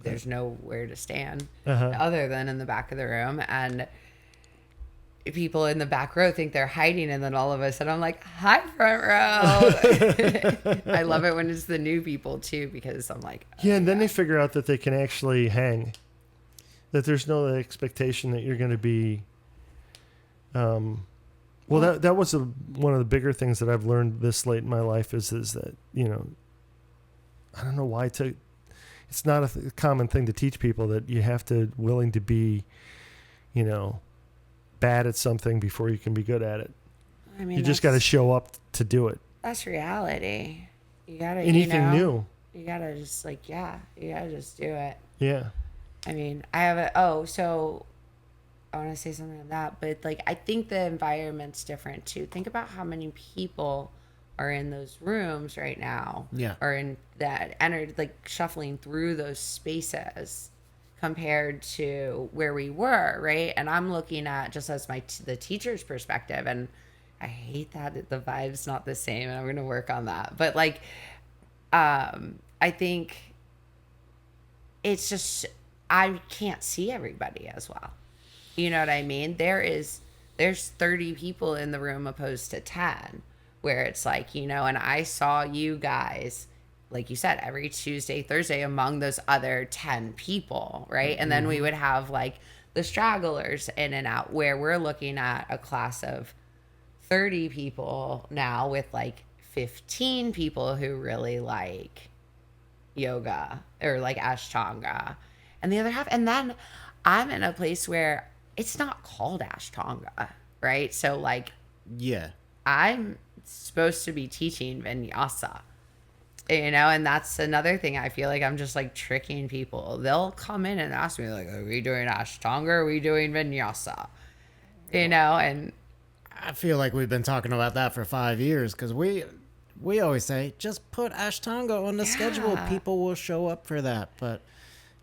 there's nowhere to stand other than in the back of the room, and people in the back row think they're hiding, and then all of a sudden I'm like, hi, front row. I love it when it's the new people too, because I'm like, Yeah, and then they figure out that they can actually hang. That there's no expectation that you're going to be. Well, that was one of the bigger things that I've learned this late in my life is that I don't know why it's not a common thing to teach people that you have to willing to be, bad at something before you can be good at it. I mean, You just got to show up to do it. That's reality. You gotta Anything new. You gotta just you gotta just do it. Yeah. I mean, so I want to say something on that, but I think the environment's different too. Think about how many people are in those rooms right now. Yeah. Or in that shuffling through those spaces compared to where we were, right? And I'm looking at just as the teacher's perspective, and I hate that the vibe's not the same, and I'm going to work on that. But I think it's just I can't see everybody as well. You know what I mean? There's 30 people in the room opposed to 10, where it's and I saw you guys, like you said, every Tuesday, Thursday among those other 10 people, right? And then we would have the stragglers in and out, where we're looking at a class of 30 people now with 15 people who really like yoga or Ashtanga, and the other half. And then I'm in a place where it's not called Ashtanga, right? So Yeah. I'm supposed to be teaching vinyasa, and that's another thing. I feel like I'm just tricking people. They'll come in and ask me are we doing Ashtanga? Or are we doing vinyasa? And I feel like we've been talking about that for 5 years because we always say just put Ashtanga on the schedule. People will show up for that. But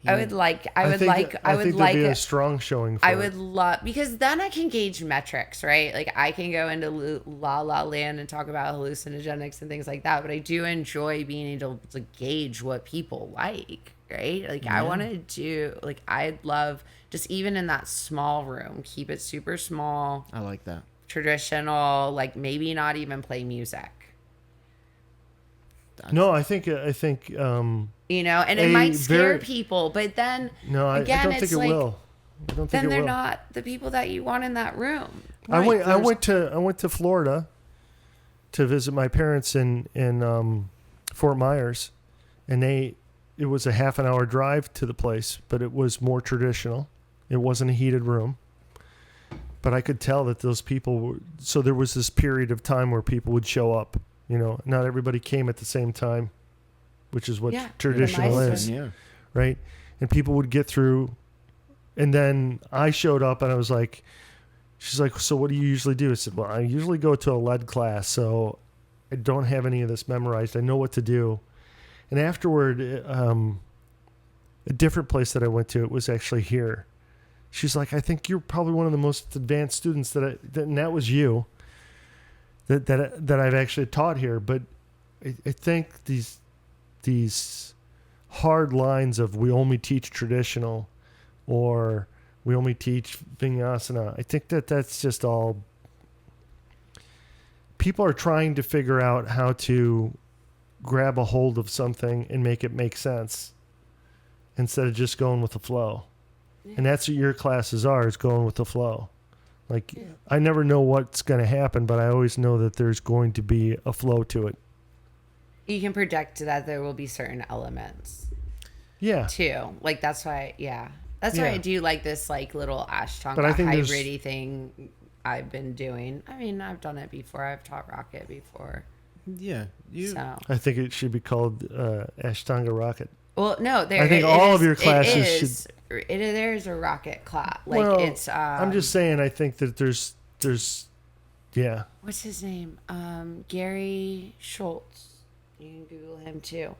I would like there'd be a strong showing for I it. would love, because then I can gauge metrics, right? I can go into la la land and talk about hallucinogenics and things like that, but I do enjoy being able to gauge what people like, right? I want to do, I'd love just even in that small room, keep it super small. I like that. Traditional, maybe not even play music. No, I think and it might scare people, but then I again, don't think it will. I don't think then it they're will. not the people that you want in that room. I went to Florida to visit my parents in Fort Myers, and it was a half an hour drive to the place, but it was more traditional. It wasn't a heated room. But I could tell that those people so there was this period of time where people would show up. Not everybody came at the same time, which is what traditional is, right? And people would get through, and then I showed up, and I was like, she's like, so what do you usually do? I said, well, I usually go to a lead class, so I don't have any of this memorized. I know what to do. And afterward, a different place that I went to, it was actually here. She's like, I think you're probably one of the most advanced students and that was you. That I've actually taught here, but I think these hard lines of we only teach traditional, or we only teach vinyasa. I think that's just all. People are trying to figure out how to grab a hold of something and make it make sense, instead of just going with the flow, and that's what your classes are: is going with the flow. I never know what's going to happen, but I always know that there's going to be a flow to it. You can predict that there will be certain elements. Yeah. Too. That's why, That's why I do like this, little Ashtanga hybrid-y thing I've been doing. I mean, I've done it before. I've taught Rocket before. Yeah. So. I think it should be called Ashtanga Rocket. Well, no, there. I think all of your classes There's a rocket class. I'm just saying. I think that there's. Yeah. What's his name? Gary Schultz. You can Google him too.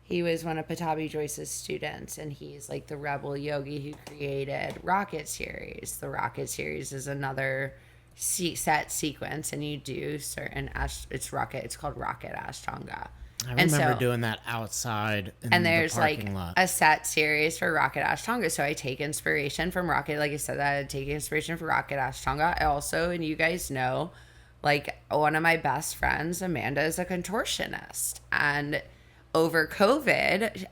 He was one of Patabi Joyce's students, and he's like the rebel yogi who created Rocket Series. The Rocket Series is another set sequence, and you do certain it's called Rocket Ashtanga. I remember doing that outside in there's the parking lot. A set series for Rocket Ashtanga. So I take inspiration from Rocket. Like I said, I take inspiration from Rocket Ashtanga. I also, and you guys know, like one of my best friends, Amanda, is a contortionist. And over COVID,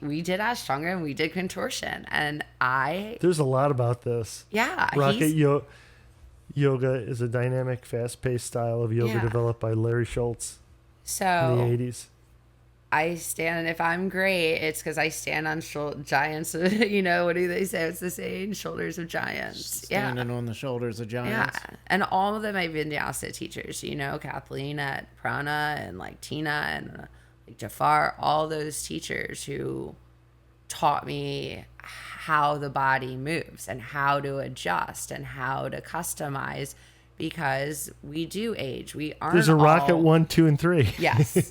we did Ashtanga and we did contortion. And there's a lot about this. Yeah. Rocket yoga is a dynamic, fast-paced style of yoga developed by Larry Schultz. So in the 80s. I stand, if I'm great, it's because I stand on giants. You know, what do they say? It's the saying, shoulders of giants. Standing on the shoulders of giants. Yeah. And all of them my vinyasa teachers, you know, Kathleen at Prana and like Tina and like Jafar, all those teachers who taught me how the body moves and how to adjust and how to customize. Because we do age. We aren't. There's a Rocket 1, 2, and 3. Yes.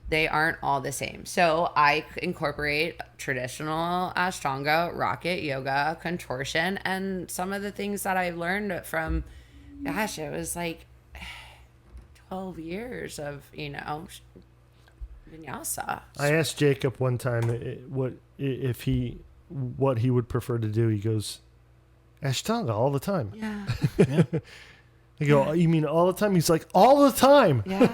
They aren't all the same. So I incorporate traditional Ashtanga, Rocket yoga, contortion, and some of the things that I learned from, gosh, it was like 12 years of, you know, vinyasa. I asked Jacob one time what he would prefer to do. He goes, Ashtanga all the time. Yeah. Yeah. I go, you mean all the time? He's like, all the time. Yeah.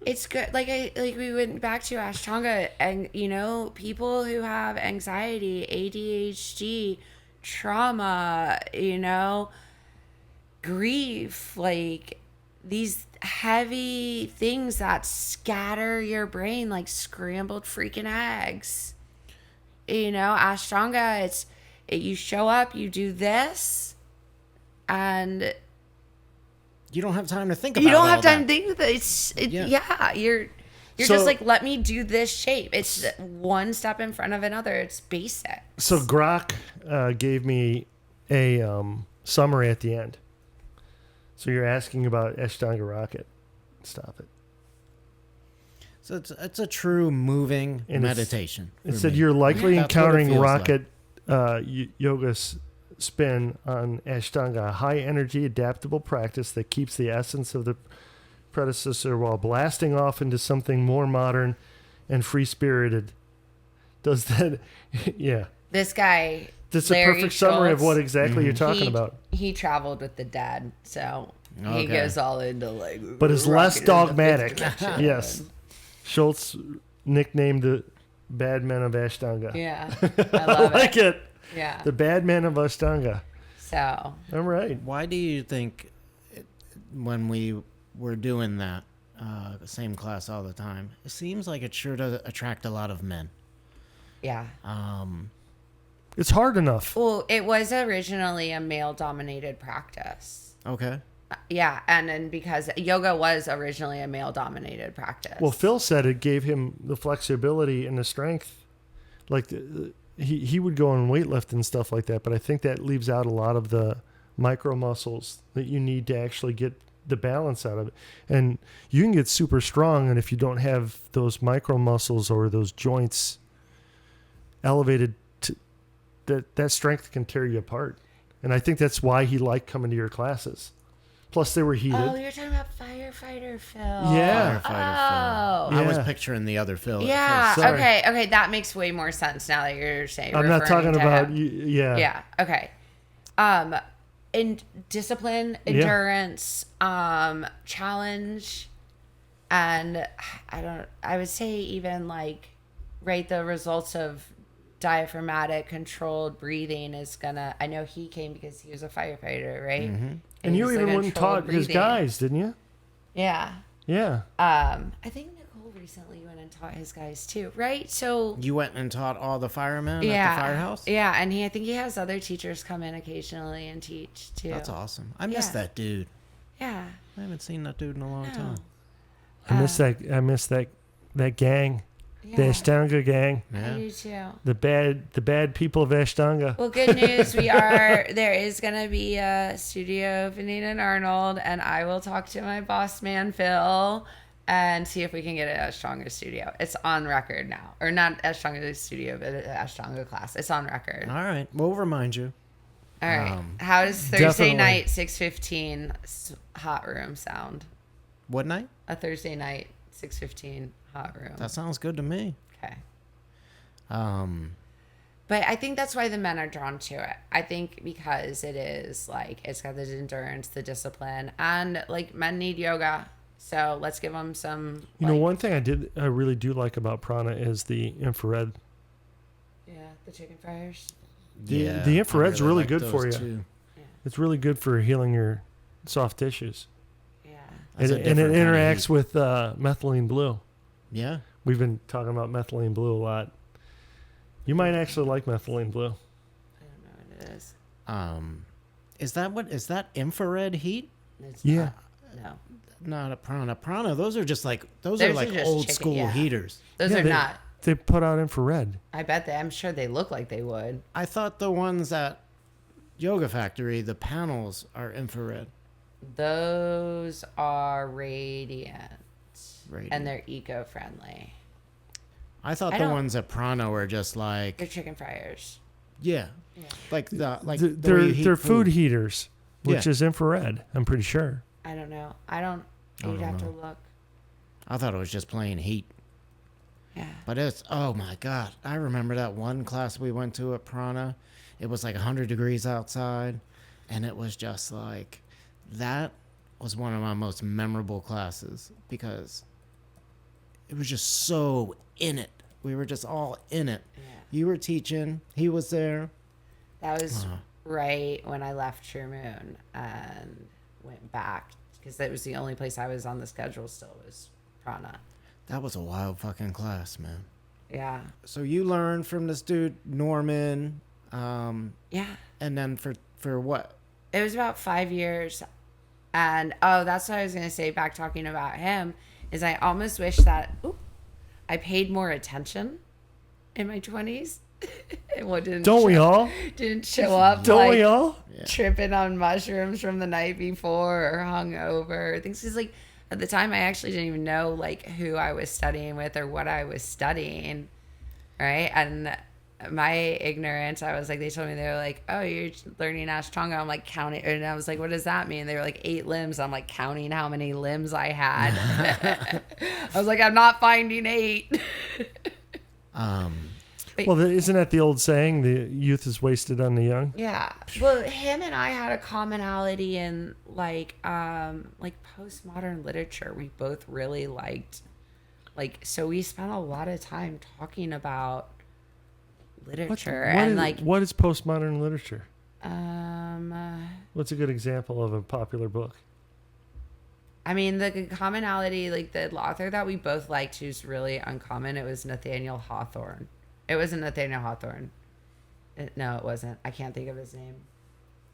It's good. We went back to Ashtanga, and you know, people who have anxiety, ADHD, trauma, you know, grief, like these heavy things that scatter your brain like scrambled freaking eggs. You know, Ashtanga, you show up, you do this, and you don't have time to think about it. You don't have time to think about it. You're just like, let me do this shape. It's one step in front of another. It's basic. So Grok gave me a summary at the end. So you're asking about Ashtanga Rocket. Stop it. So it's a true moving meditation. It said you're likely encountering Rocket yoga spin on Ashtanga, a high energy, adaptable practice that keeps the essence of the predecessor while blasting off into something more modern and free spirited. Does that? Yeah. This guy. That's a perfect summary of what exactly you're talking about. He traveled with the dad, so he goes all into like. But is less dogmatic. Yes. Schultz nicknamed the bad men of Ashtanga. Yeah, I love it. Yeah. The bad men of Ashtanga. So. I'm right. Why do you think when we were doing that same class all the time, it seems like it sure does attract a lot of men? Yeah. It's hard enough. Well, it was originally a male-dominated practice. Okay. Yeah, and then because yoga was originally a male-dominated practice. Well, Phil said it gave him the flexibility and the strength. Like, he would go on weightlift and stuff like that, but I think that leaves out a lot of the micro muscles that you need to actually get the balance out of it. And you can get super strong, and if you don't have those micro muscles or those joints elevated, that strength can tear you apart. And I think that's why he liked coming to your classes. Plus, they were heated. Oh, you're talking about firefighter Phil. Yeah. Firefighter Phil. Yeah. I was picturing the other Phil. Yeah. Okay. That makes way more sense now that you're saying. I'm not talking about. Yeah. Yeah. Okay. In discipline, endurance, challenge, and I would say even like, right, the results of diaphragmatic controlled breathing is gonna. I know he came because he was a firefighter, right? Mm-hmm. And you even went and taught his guys, didn't you? Yeah. Yeah. I think Nicole recently went and taught his guys too, right? So you went and taught all the firemen at the firehouse? Yeah, and I think he has other teachers come in occasionally and teach too. That's awesome. I miss that dude. Yeah. I haven't seen that dude in a long time. I miss that gang. The Ashtanga gang. I do too. The bad people of Ashtanga. Well, good news. There is going to be a studio opening in Arnold, and I will talk to my boss man, Phil, and see if we can get an Ashtanga studio. It's on record now. Or not Ashtanga studio, but an Ashtanga class. It's on record. All right. We'll remind you. All right. How does Thursday definitely. night, 6:15 hot room sound? What night? A Thursday night, 6:15 hot room. That sounds good to me. Okay. But I think that's why the men are drawn to it. I think because it is like, it's got the endurance, the discipline, and like men need yoga. So let's give them some. You know, one thing I really do like about prana is the infrared. Yeah, the chicken fryers. The infrared's I really like good those for you. too. Yeah. It's really good for healing your soft tissues. Yeah. And That's a it different kind of interacts heat. with methylene blue. Yeah. We've been talking about methylene blue a lot. You might actually like methylene blue. I don't know what it is. Is that infrared heat? It's Yeah. No. Not a prana. Prana, those are just like Those are like just old chicken, school yeah. heaters. Those Yeah, are not. They put out infrared. I bet I'm sure they look like they would. I thought the ones at Yoga Factory, the panels are infrared. Those are radiant. Radiant. And they're eco-friendly. I thought I the don't- ones at Prana were just They're like chicken fryers. yeah, Yeah. like the way They're you heat food heaters, which Yeah. is infrared. I'm pretty sure. I don't know. You'd don't have know. to look. I thought it was just plain heat, Yeah. but it's oh my god! I remember that one class we went to at Prana. It was like 100 degrees outside, and it was just like that was one of my most memorable classes because it was just so in it. We were just all in it. Yeah. You were teaching. He was there. That was right when I left True Moon and went back because that was the only place I was on the schedule still was Prana. That was a wild fucking class, man. Yeah. So you learned from this dude Norman, Yeah. and then for what? It was about 5 years. And that's what I was going to say back talking about him is I almost wish that I paid more attention in my 20s. And what Don't we all? didn't show up Don't like we all? tripping on mushrooms from the night before or hungover. Things is like at the time I actually didn't even know like who I was studying with or what I was studying. Right. And my ignorance, I was like, they told me, they were like, oh, you're learning Ashtanga. I'm like counting. And I was like, what does that mean? They were like 8 limbs. I'm like counting how many limbs I had. I was like, I'm not finding 8. Well, isn't that the old saying, the youth is wasted on the young? Yeah. Well, him and I had a commonality in like postmodern literature. We both really liked so we spent a lot of time talking about literature what is postmodern literature? um What's a good example of a popular book? I mean the commonality, like the author that we both liked who's really uncommon, it was Nathaniel Hawthorne. It wasn't Nathaniel Hawthorne. No, it wasn't. I can't think of his name.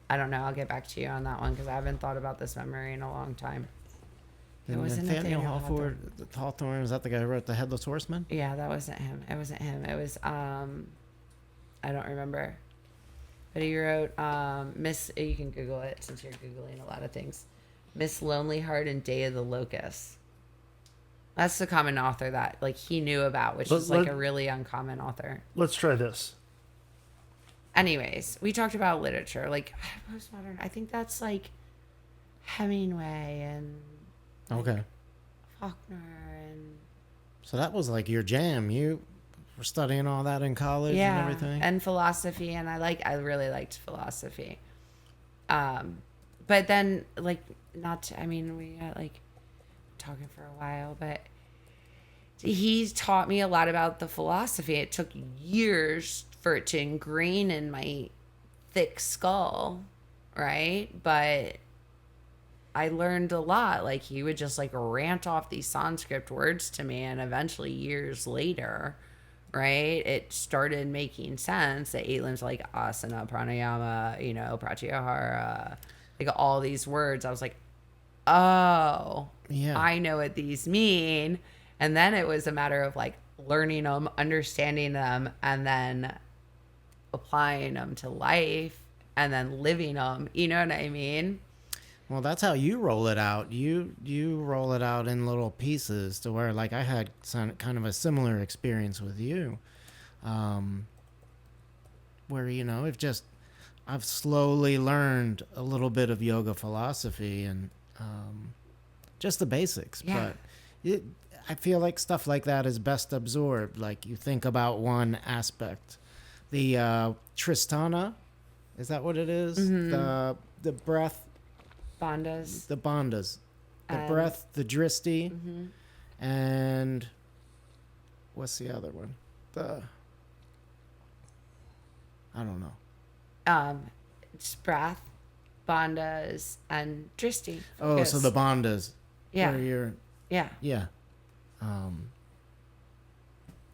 I don't know. I'll get back to you on that one because I haven't thought about this memory in a long time. It wasn't Nathaniel Hawthorne. Hawthorne. Is that the guy who wrote The Headless Horseman? Yeah, that wasn't him. It wasn't him. It was I don't remember. But he wrote Miss. You can Google it since you're Googling a lot of things. Miss Lonely Heart and Day of the Locust. That's the common author that like he knew about, which is like a really uncommon author. Let's try this. Anyways, we talked about literature, like postmodern. I think that's like Hemingway and Okay. Faulkner and So that was like your jam. You were studying all that in college and everything. and philosophy, and I really liked philosophy. But then like we got like talking for a while, but he taught me a lot about the philosophy. It took years for it to ingrain in my thick skull, right? But I learned a lot. Like he would just like rant off these Sanskrit words to me, and eventually years later, right, it started making sense. The 8 limbs like asana, pranayama, pratyahara, like all these words. I was like, oh, Yeah. I know what these mean. And then it was a matter of like, learning them, understanding them, and then applying them to life and then living them. You know what I mean? Well, that's how you roll it out. You roll it out in little pieces to where, like, I had kind of a similar experience with you, where, you know, I've slowly learned a little bit of yoga philosophy and just the basics. Yeah. But I feel like stuff like that is best absorbed. Like, you think about one aspect. The Tristana, is that what it is? Mm-hmm. The breath. Bandhas. The bandhas, the breath, the dristi, and what's the other one? I don't know. It's breath, bandhas, and dristi. Oh, Focus. so the bandhas. Yeah. Where you're, Yeah. yeah.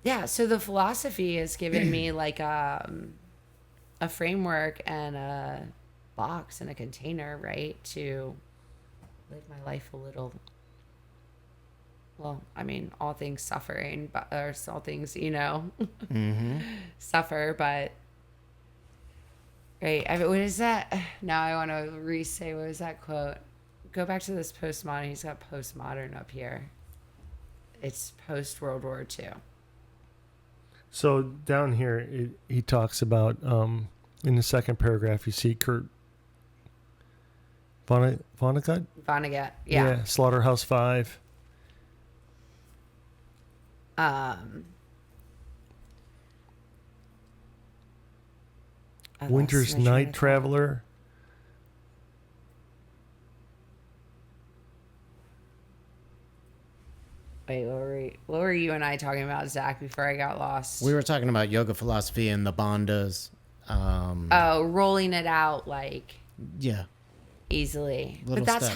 Yeah, so the philosophy has given me like a framework and a box and a container, right, to live my life a little, well, I mean, all things suffering, but or all things, you know, suffer, but right. I mean, what is that? Now I want to re-say, what was that quote? Go back to this postmodern. He's got postmodern up here. It's post World War II. So down here, he talks about, in the second paragraph, you see Kurt Vonnegut? Vonnegut, yeah. Slaughterhouse-Five. Winter's Night Traveler. Wait, what were you and I talking about, Zach, before I got lost? We were talking about yoga philosophy and the bandhas. Rolling it out like Yeah. easily. Little But that's steps.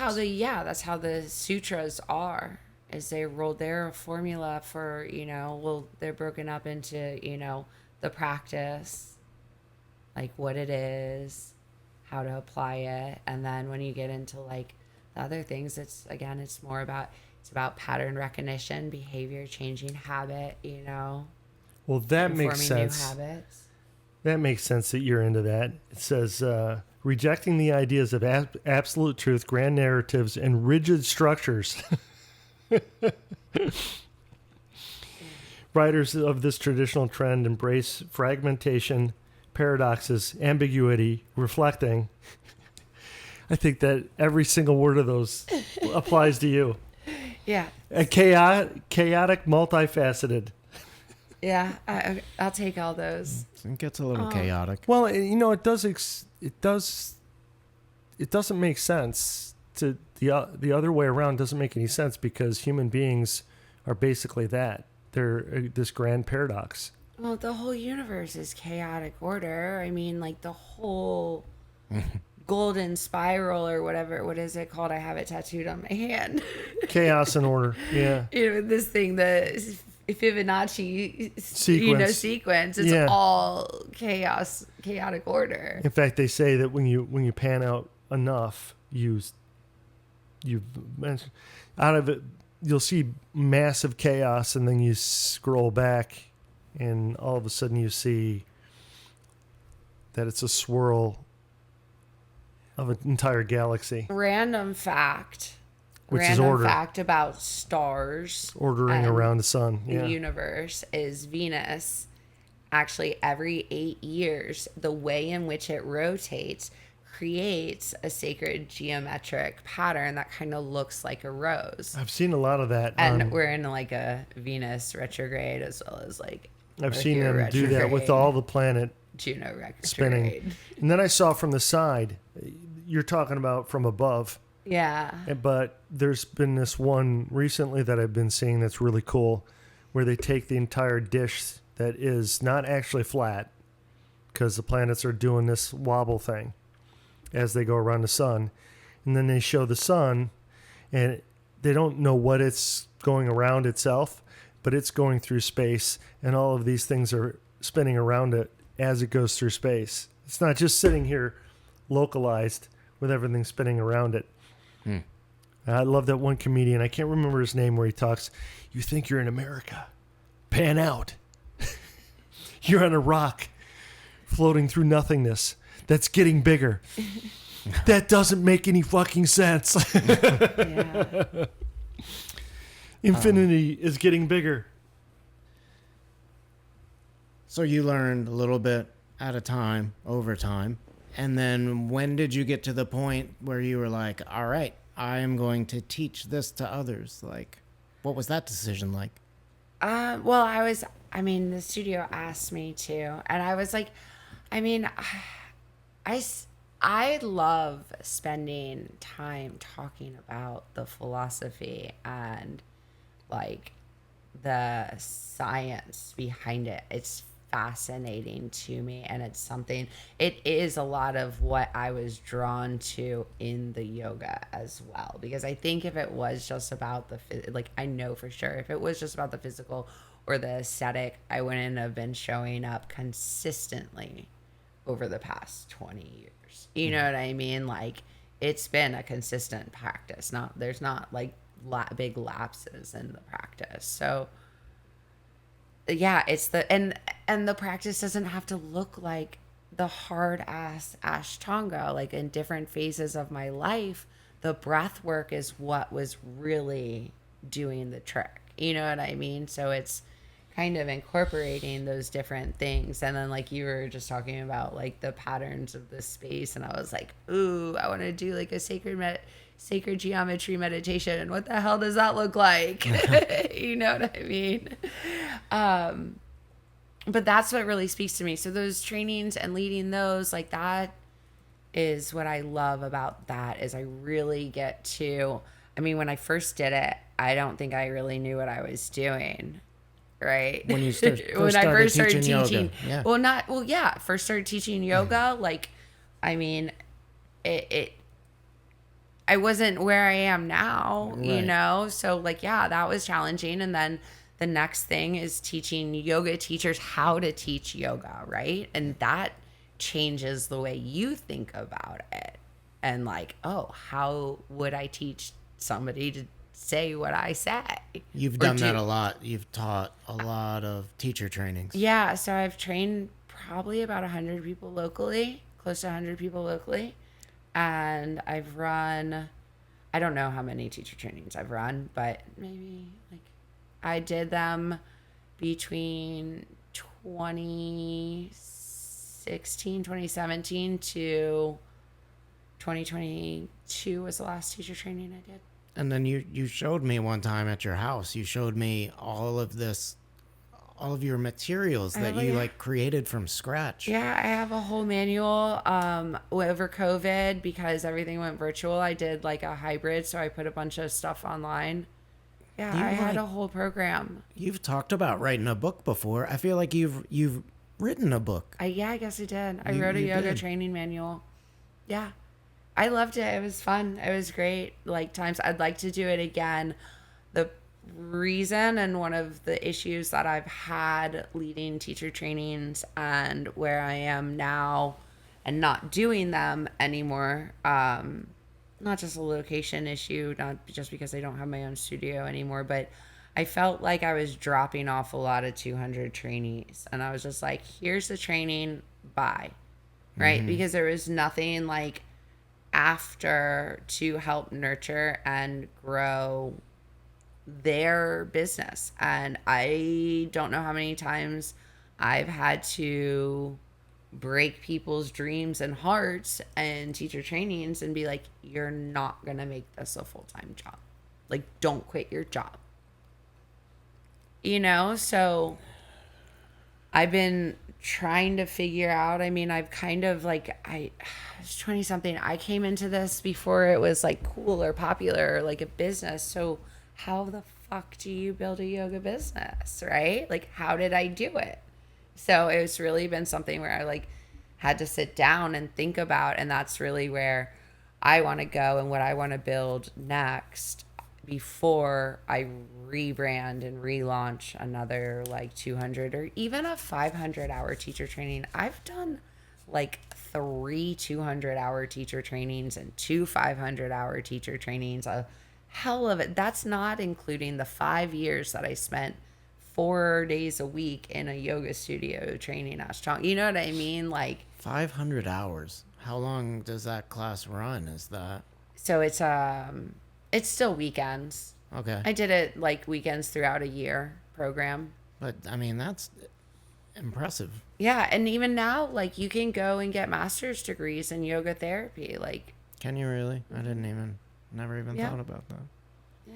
that's how the sutras are. Is they rolled their formula for, you know, well, they're broken up into, you know, the practice, like what it is, how to apply it, and then when you get into like the other things, it's more about pattern recognition, behavior changing, habit, you know. Well, that makes forming sense. New habits. That makes sense that you're into that. It says, rejecting the ideas of absolute truth, grand narratives, and rigid structures. Writers of this traditional trend embrace fragmentation, paradoxes, ambiguity, reflecting. I think that every single word of those applies to you. Yeah. A chaotic, multifaceted. Yeah, I'll take all those. It gets a little chaotic. Well, you know, it doesn't make sense to the other way around. Doesn't make any sense because human beings are basically that. They're this grand paradox. Well, the whole universe is chaotic order. I mean, like the whole golden spiral or whatever. What is it called? I have it tattooed on my hand. Chaos and order. Yeah. You know, this thing, the Fibonacci sequence. It's Yeah. all chaotic order. In fact, they say that when you pan out enough, you out of it, you'll see massive chaos, and then you scroll back, and all of a sudden you see that it's a swirl of an entire galaxy. Random fact. Which is Random order. fact about stars. Ordering and around the sun. Yeah. The universe is Venus. Actually, every 8 years, the way in which it rotates creates a sacred geometric pattern that kind of looks like a rose. I've seen a lot of that. And we're in like a Venus retrograde as well as like I've seen Mercury them do that with retrograde, all the planet Juno retrograde. spinning. And then I saw from the side, you're talking about from above, Yeah. but there's been this one recently that I've been seeing that's really cool, where they take the entire dish that is not actually flat, because the planets are doing this wobble thing as they go around the sun, and then they show the sun, and they don't know what it's going around itself, but it's going through space, and all of these things are spinning around it as it goes through space. It's not just sitting here localized with everything spinning around it. I love that one comedian, I can't remember his name, where he talks, you think you're in America, pan out. You're on a rock floating through nothingness that's getting bigger. That doesn't make any fucking sense. Yeah. Infinity is getting bigger. So you learned a little bit at a time, over time. And then when did you get to the point where you were like, all right, I am going to teach this to others? Like, what was that decision like? Well, the studio asked me to, and I was like, I love spending time talking about the philosophy and like the science behind it. It's fascinating to me, and it is a lot of what I was drawn to in the yoga as well, because I think if it was just about I know for sure if it was just about the physical or the aesthetic, I wouldn't have been showing up consistently over the past 20 years. You know what I mean? Like, it's been a consistent practice. There's not like big lapses in the practice. So yeah, it's and the practice doesn't have to look like the hard ass Ashtanga. Like, in different phases of my life, the breath work is what was really doing the trick. You know what I mean? So it's kind of incorporating those different things. And then, like, you were just talking about like the patterns of the space, and I was like, ooh, I want to do like a sacred geometry meditation. And what the hell does that look like? You know what I mean? But that's what really speaks to me. So those trainings and leading those, like, that is what I love about that, is I really get to, when I first did it, I don't think I really knew what I was doing. Right. When you first started teaching yoga. First started teaching yoga. Like, I wasn't where I am now, right. You know? So like, yeah, that was challenging. And then the next thing is teaching yoga teachers how to teach yoga. Right. And that changes the way you think about it. And like, oh, how would I teach somebody to say what I say? You've done that a lot. You've taught a lot of teacher trainings. Yeah. So I've trained probably about 100 people locally, close to 100 people locally. And I've run, I don't know how many teacher trainings I've run, but maybe like I did them between 2017 to 2022 was the last teacher training I did. And then you showed me one time at your house, you showed me all of your materials that you like created from scratch. Yeah, I have a whole manual. Over COVID, because everything went virtual, I did like a hybrid, so I put a bunch of stuff online. Yeah, I had a whole program. You've talked about writing a book before. I feel like you've written a book. Yeah, I guess I did. I wrote a yoga training manual. Yeah. I loved it. It was fun. It was great. Like, times I'd like to do it again. The reason and one of the issues that I've had leading teacher trainings and where I am now and not doing them anymore, not just a location issue, not just because I don't have my own studio anymore, but I felt like I was dropping off a lot of 200 trainees, and I was just like, here's the training, bye. Right? Mm-hmm. Because there was nothing like after to help nurture and grow their business. And I don't know how many times I've had to break people's dreams and hearts and teacher trainings and be like, you're not gonna make this a full-time job. Like, don't quit your job. You know, so I've been trying to figure out, I've kind of like, I was 20 something. I came into this before it was like cool or popular or like a business. So how the fuck do you build a yoga business, right? Like, how did I do it? So it's really been something where I like had to sit down and think about, and that's really where I want to go and what I want to build next before I rebrand and relaunch another like 200 or even a 500-hour teacher training. I've done like 3 200-hour teacher trainings and 2 500-hour teacher trainings. A hell of it. That's not including the 5 years that I spent 4 days a week in a yoga studio training at strong. You know what I mean? Like, 500 hours. How long does that class run? Is that so it's still weekends. okay? I did it like weekends throughout a year program. But I mean, that's impressive. Yeah, and even now, like, you can go and get master's degrees in yoga therapy. Like, Can you really? I never even Yeah. thought about that. yeah.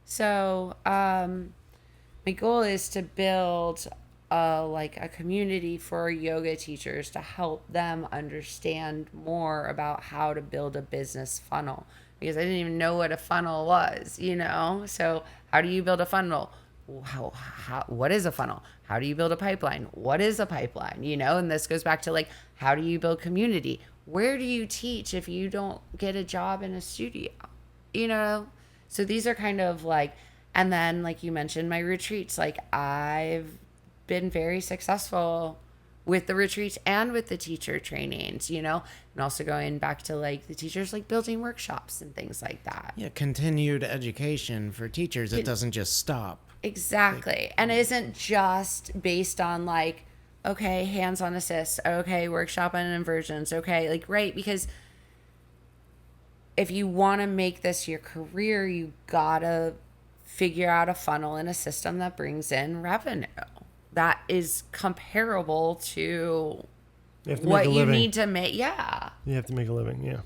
So, my goal is to build a community for yoga teachers to help them understand more about how to build a business funnel, because I didn't even know what a funnel was, you know? So how do you build a funnel? What is a funnel? How do you build a pipeline? What is a pipeline? You know, and this goes back to like, how do you build community? Where do you teach if you don't get a job in a studio? You know? So these are kind of like, and then like you mentioned, my retreats, like I've been very successful with the retreats and with the teacher trainings, you know, and also going back to like the teachers, like building workshops and things like that. Yeah, continued education for teachers. It doesn't just stop. Exactly. And it isn't just based on like, okay, hands-on assist, okay, workshop and inversions, okay, like, right, because if you want to make this your career, you gotta figure out a funnel and a system that brings in revenue that is comparable to You have to make what a you living. need to make. Yeah. You have to make a living. Yeah.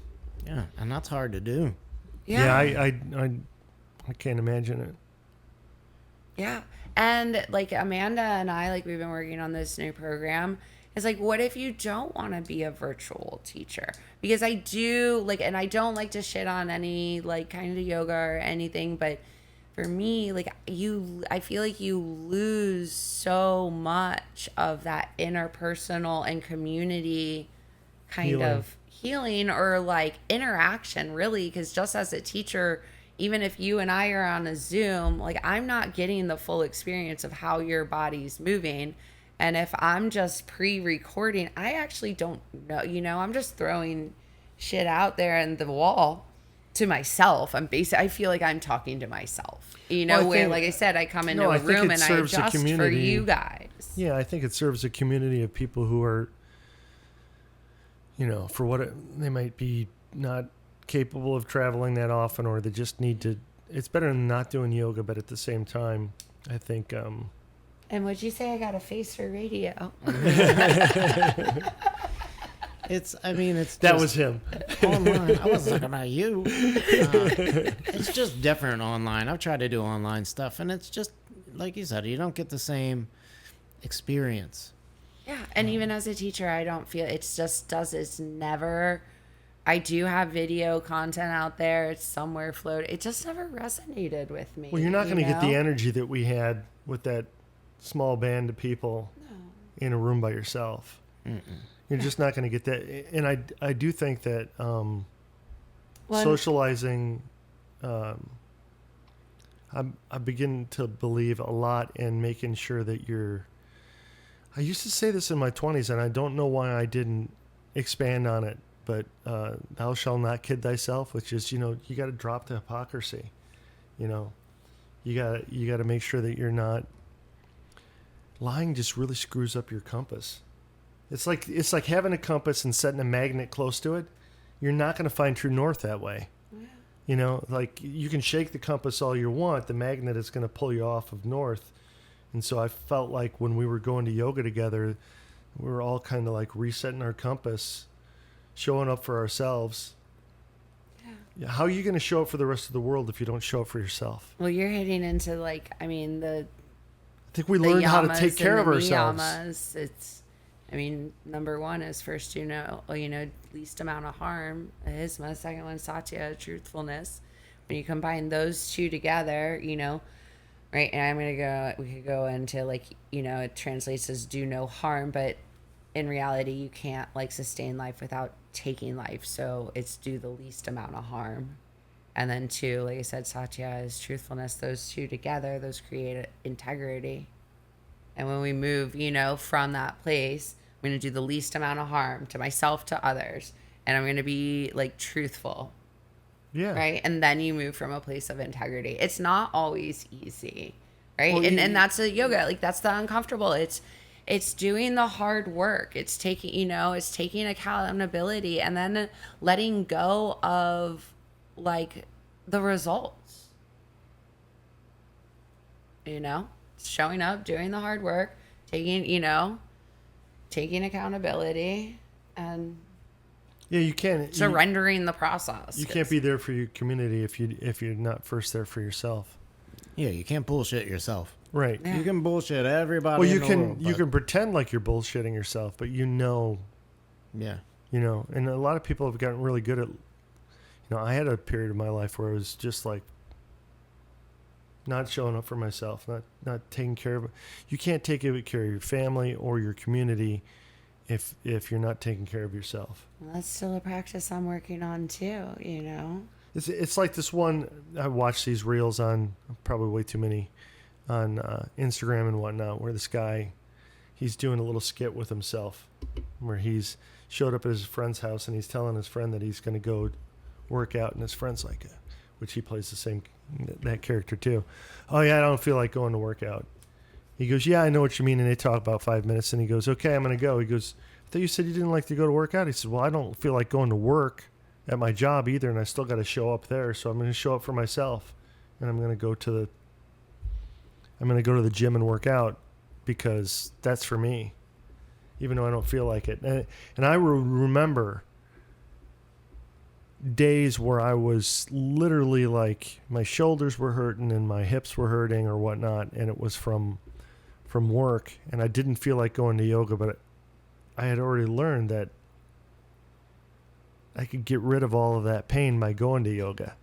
Yeah, and that's hard to do. Yeah. I can't imagine it. Yeah. And like Amanda and I, like we've been working on this new program. It's like, what if you don't want to be a virtual teacher? Because I do like, and I don't like to shit on any like kind of yoga or anything, but for me, like I feel like you lose so much of that interpersonal and community kind of healing or like interaction, really, because just as a teacher, even if you and I are on a Zoom, like I'm not getting the full experience of how your body's moving. And if I'm just pre-recording, I actually don't know, you know, I'm just throwing shit out there in the wall to myself. I feel like I'm talking to myself, you know, Well, like I said, I come into No, I a think room it and I serves a adjust for community. you guys. Yeah, I think it serves a community of people who are, you know, for what they might be not capable of traveling that often, or they just need to. It's better than not doing yoga, but at the same time, I think. And would you say I got a face for radio? It's That just was him. online. I wasn't talking about you. It's just different online. I've tried to do online stuff, and it's just like you said, you don't get the same experience. Yeah, and even as a teacher, I don't feel it's never. I do have video content out there. It's somewhere floating. It just never resonated with me. Well, you're not going to get the know? energy that we had with that small band of people in a room by yourself. You're just not going to get that. And I do think that socializing, I begin to believe a lot in making sure that I used to say this in my 20s, and I don't know why I didn't expand on it, but thou shalt not kid thyself, which is, you know, you got to drop the hypocrisy. You know, you got to make sure that you're not lying. Just really screws up your compass. It's like having a compass and setting a magnet close to it. You're not going to find true north that way. Yeah. You know, like you can shake the compass all you want. The magnet is going to pull you off of north. And so I felt like when we were going to yoga together, we were all kind of like resetting our compass, showing up for ourselves. Yeah. How are you going to show up for the rest of the world if you don't show up for yourself? Well, you're heading into like, I mean, I think we learned how to take care of ourselves. Niyamas, it's, I mean, number one is first, least amount of harm, ahimsa. Second one, satya, truthfulness. When you combine those two together, right? And we could go into like, it translates as do no harm, but in reality, you can't like sustain life without taking life. So it's do the least amount of harm. And then two, like I said, satya is truthfulness. Those two together, those create integrity. And when we move, from that place, I'm going to do the least amount of harm to myself, to others. And I'm going to be like truthful. Yeah. Right. And then you move from a place of integrity. It's not always easy. right? Well, And that's a yoga. Like that's the uncomfortable. It's doing the hard work. It's taking, it's taking accountability and then letting go of like the results. Showing up, doing the hard work, taking accountability and you can't surrendering the process. You can't be there for your community if you're not first there for yourself. Yeah, you can't bullshit yourself. Right. You can bullshit everybody. Well, you can pretend like you're bullshitting yourself, but Yeah. And a lot of people have gotten really good at. I had a period of my life where I was just like not showing up for myself, not taking care of it. You can't take care of your family or your community if you're not taking care of yourself. Well, that's still a practice I'm working on too, It's like this one, I watched these reels on, probably way too many, on Instagram and whatnot, where this guy, he's doing a little skit with himself, where he's showed up at his friend's house and he's telling his friend that he's going to go work out, and his friend's like, which he plays that character too. Oh yeah, I don't feel like going to work out. He goes, yeah, I know what you mean. And they talk about 5 minutes, and he goes, okay, I'm going to go. He goes, I thought you said you didn't like to go to work out. He said, well, I don't feel like going to work at my job either, and I still got to show up there. So I'm going to show up for myself, and I'm going to go to the gym and work out because that's for me, even though I don't feel like it. And I remember days where I was literally like my shoulders were hurting and my hips were hurting or whatnot, and it was from work, and I didn't feel like going to yoga, but I had already learned that I could get rid of all of that pain by going to yoga.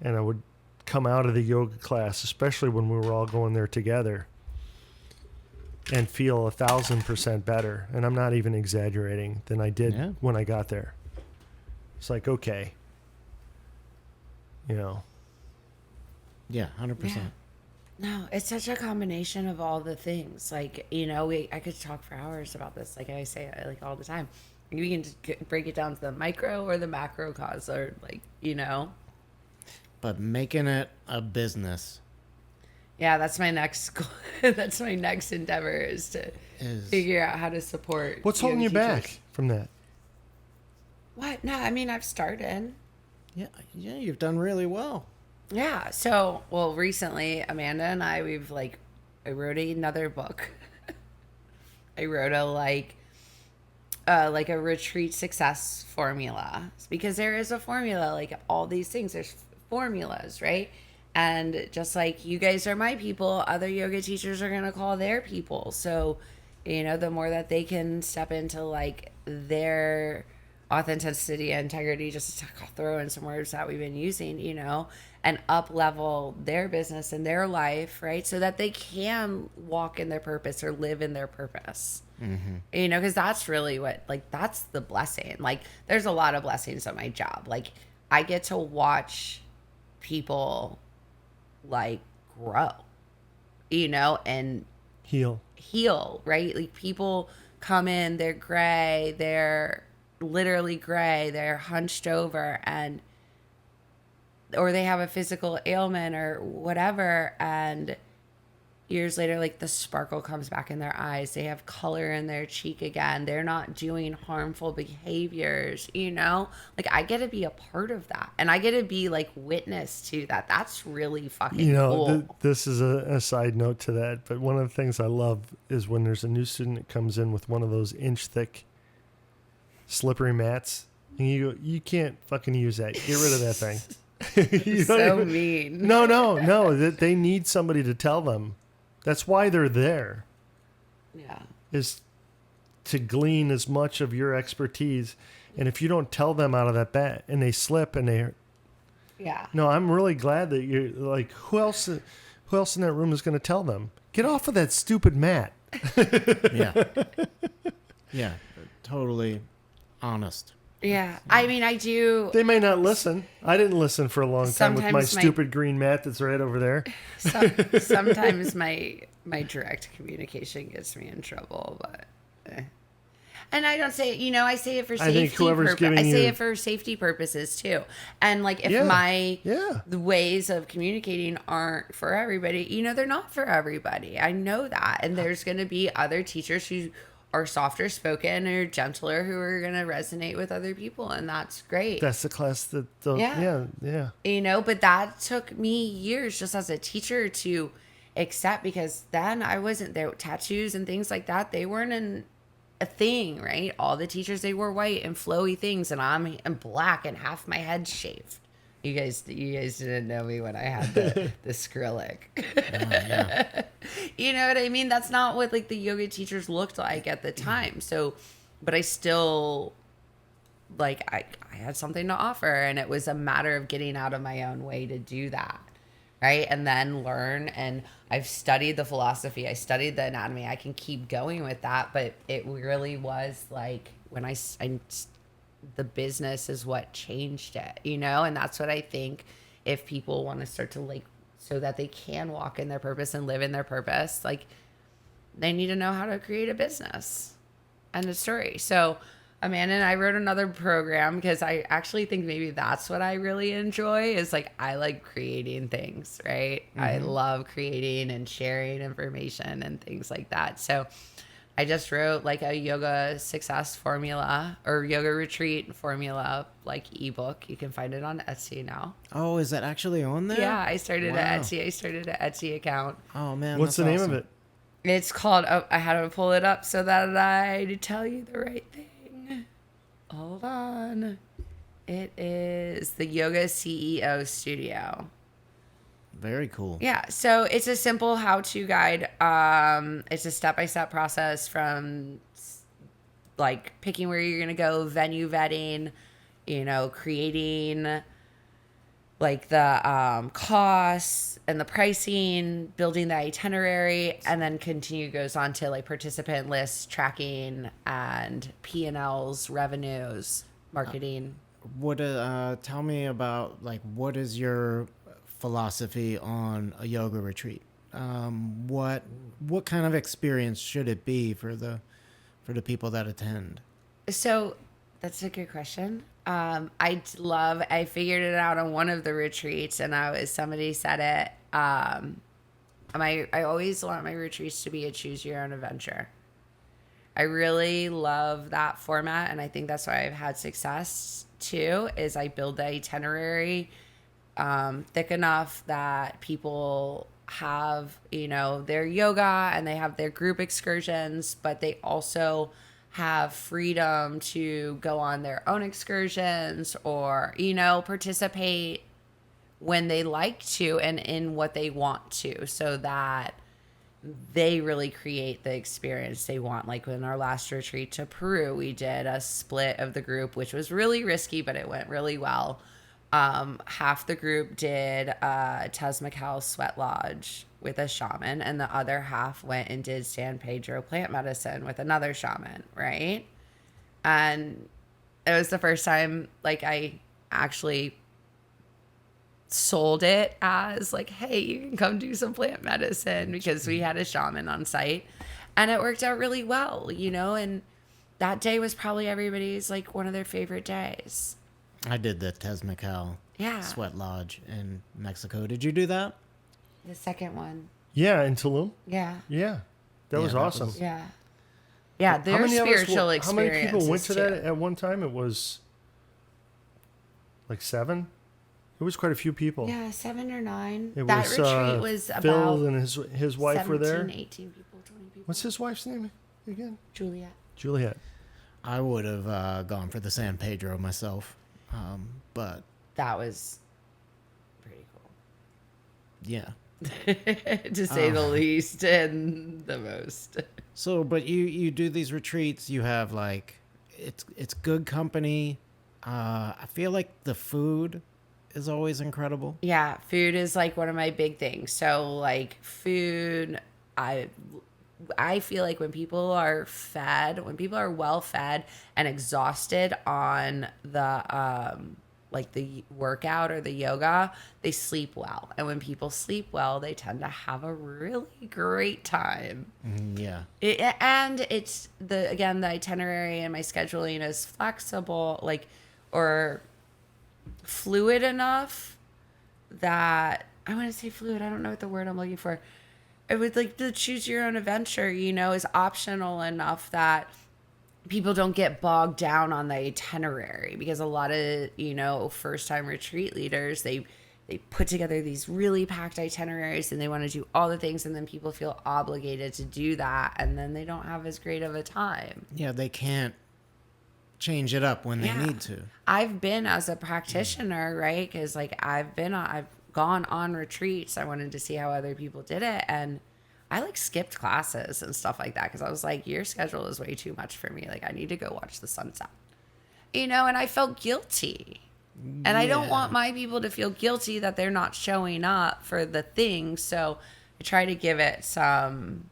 And I would come out of the yoga class, especially when we were all going there together, and feel 1,000% better. And I'm not even exaggerating than I did when I got there. It's like, okay, Yeah, 100%. Yeah. No, it's such a combination of all the things. Like, I could talk for hours about this. Like I say, like all the time. We can just break it down to the micro or the macro cause, or like, But making it a business. Yeah, that's my next goal. That's my next endeavor is to figure out how to support. What's holding you back from that? What? No, I mean, I've started. Yeah, you've done really well. Yeah. So, recently, Amanda and I, I wrote another book. I wrote a retreat success formula, because there is a formula, like all these things, there's formulas, right? And just like you guys are my people, other yoga teachers are going to call their people. So, the more that they can step into like their authenticity and integrity, just to throw in some words that we've been using, and up level their business and their life, right? So that they can walk in their purpose or live in their purpose. Mm-hmm. Because that's really that's the blessing. Like, there's a lot of blessings at my job. Like, I get to watch people grow, and heal, right? Like, people come in, they're gray, they're literally gray, they're hunched over, or they have a physical ailment or whatever, and years later, like, the sparkle comes back in their eyes, they have color in their cheek again, they're not doing harmful behaviors, like, I get to be a part of that, and I get to be witness to that. That's really fucking cool. This is a side note to that, but one of the things I love is when there's a new student that comes in with one of those inch thick slippery mats, and you go, you can't fucking use that, get rid of that thing. Mean. No, that they need somebody to tell them. That's why they're there. Yeah. Is to glean as much of your expertise. And if you don't tell them out of that bat and they slip and they... Yeah. No, I'm really glad that you're like, who else in that room is going to tell them? Get off of that stupid mat. Yeah. Yeah. Totally honest. Yeah. I mean, I do. They may not listen. I didn't listen for a long time with my stupid green mat that's right over there. Sometimes my direct communication gets me in trouble, but And I don't say, I say it for I safety. think whoever's giving I say you- it for safety purposes too. And like, if Yeah. the ways of communicating aren't for everybody, they're not for everybody. I know that. And there's going to be other teachers who are softer spoken or gentler who are going to resonate with other people. And that's great. That's the class that, Yeah. yeah. But that took me years just as a teacher to accept, because then I wasn't there. Tattoos and things like that, they weren't a thing, right? All the teachers, they wore white and flowy things, and I'm black and half my head shaved. You guys didn't know me when I had the Skrillex. Yeah. You know what I mean? That's not what like the yoga teachers looked like at the time. So, but I still like I had something to offer, and it was a matter of getting out of my own way to do that. Right. And then learn. And I've studied the philosophy. I studied the anatomy. I can keep going with that. But it really was like when the business is what changed it, and that's what I think. If people want to start to like, so that they can walk in their purpose and live in their purpose, like they need to know how to create a business and a story. So Amanda and I wrote another program because I actually think maybe that's what I really enjoy, is like, I like creating things, right? I love creating and sharing information and things like that. So I just wrote like a yoga success formula or yoga retreat formula, like ebook. You can find it on Etsy now. Oh, is that actually on there? Yeah, I started Wow. at Etsy. I started an Etsy account. Oh man, What's the that's name awesome. of it? It's called, I had to pull it up so that I tell you the right thing. Hold on. It is the Yoga CEO Studio. Very cool. Yeah, so it's a simple how-to guide. It's a step-by-step process from like picking where you're going to go, venue vetting, creating like the costs and the pricing, building the itinerary, and then goes on to like participant lists, tracking, and P&Ls, revenues, marketing. What tell me about like what is your philosophy on a yoga retreat? What kind of experience should it be for the people that attend? So that's a good question. I figured it out on one of the retreats, and somebody said it. I always want my retreats to be a choose your own adventure. I really love that format, and I think that's why I've had success too, is I build the itinerary thick enough that people have, their yoga and they have their group excursions, but they also have freedom to go on their own excursions or, participate when they like to and in what they want to, so that they really create the experience they want. Like in our last retreat to Peru, we did a split of the group, which was really risky, but it went really well. Half the group did Tezmacal Sweat Lodge with a shaman, and the other half went and did San Pedro plant medicine with another shaman, right? And it was the first time like I actually sold it as like, hey, you can come do some plant medicine, because we had a shaman on site, and it worked out really well, and that day was probably everybody's like one of their favorite days. I did the Tezmacal Sweat Lodge in Mexico. Did you do that? The second one. Yeah, in Tulum. Yeah. Yeah, that was that awesome. was- Yeah. Yeah, their How many of us spiritual How experience. many people went to that at one time? It was like 7. It was quite a few people. Yeah, 7 or 9. It That was, retreat was Phil about and his wife were there. 18 people, 20 people. What's his wife's name again? Juliet. Juliet. I would have gone for the San Pedro myself, but That was pretty cool. yeah. To say the least, and the most. So, but you do these retreats. You have like it's good company. I feel like the food is always incredible. Yeah, food is like one of my big things. So like food, I feel like when people are well fed and exhausted on the like the workout or the yoga, they sleep well. And when people sleep well, they tend to have a really great time. Yeah. And it's the itinerary and my scheduling is flexible, like, or fluid enough that I want to say fluid. I don't know what the word I'm looking for. It would like the choose your own adventure, is optional enough that people don't get bogged down on the itinerary, because a lot of, first time retreat leaders, they put together these really packed itineraries and they want to do all the things, and then people feel obligated to do that, and then they don't have as great of a time. Yeah, they can't change it up when they need to. I've been as a practitioner, right? Because like I've gone on retreats. I wanted to see how other people did it, and I like skipped classes and stuff like that because I was like, your schedule is way too much for me. Like, I need to go watch the sunset, and I felt guilty. And I don't want my people to feel guilty that they're not showing up for the thing. So I try to give it some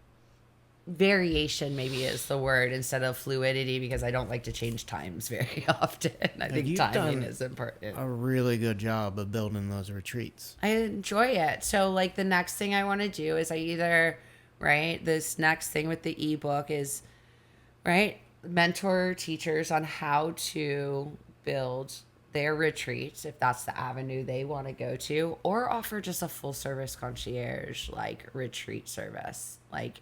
variation, maybe is the word, instead of fluidity, because I don't like to change times very often. I think timing is important. A really good job of building those retreats. I enjoy it. So like the next thing I want to do is this next thing with the ebook is, mentor teachers on how to build their retreats, if that's the avenue they want to go to, or offer just a full service concierge, like retreat service. Like,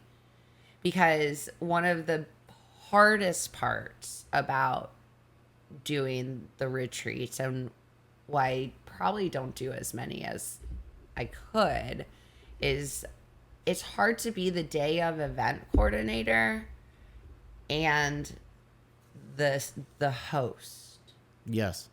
because one of the hardest parts about doing the retreats, and why I probably don't do as many as I could, is it's hard to be the day of event coordinator and the host. Yes.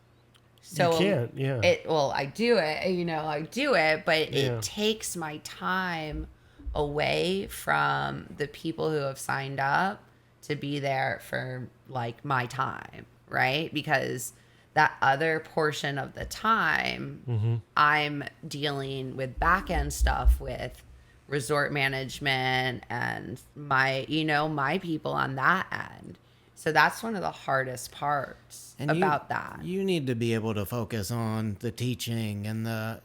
So you can't, yeah. I do it, but it takes my time away from the people who have signed up to be there for like my time, right? Because that other portion of the time, I'm dealing with back end stuff with resort management and my people on that end. So that's one of the hardest parts about that. You need to be able to focus on the teaching and the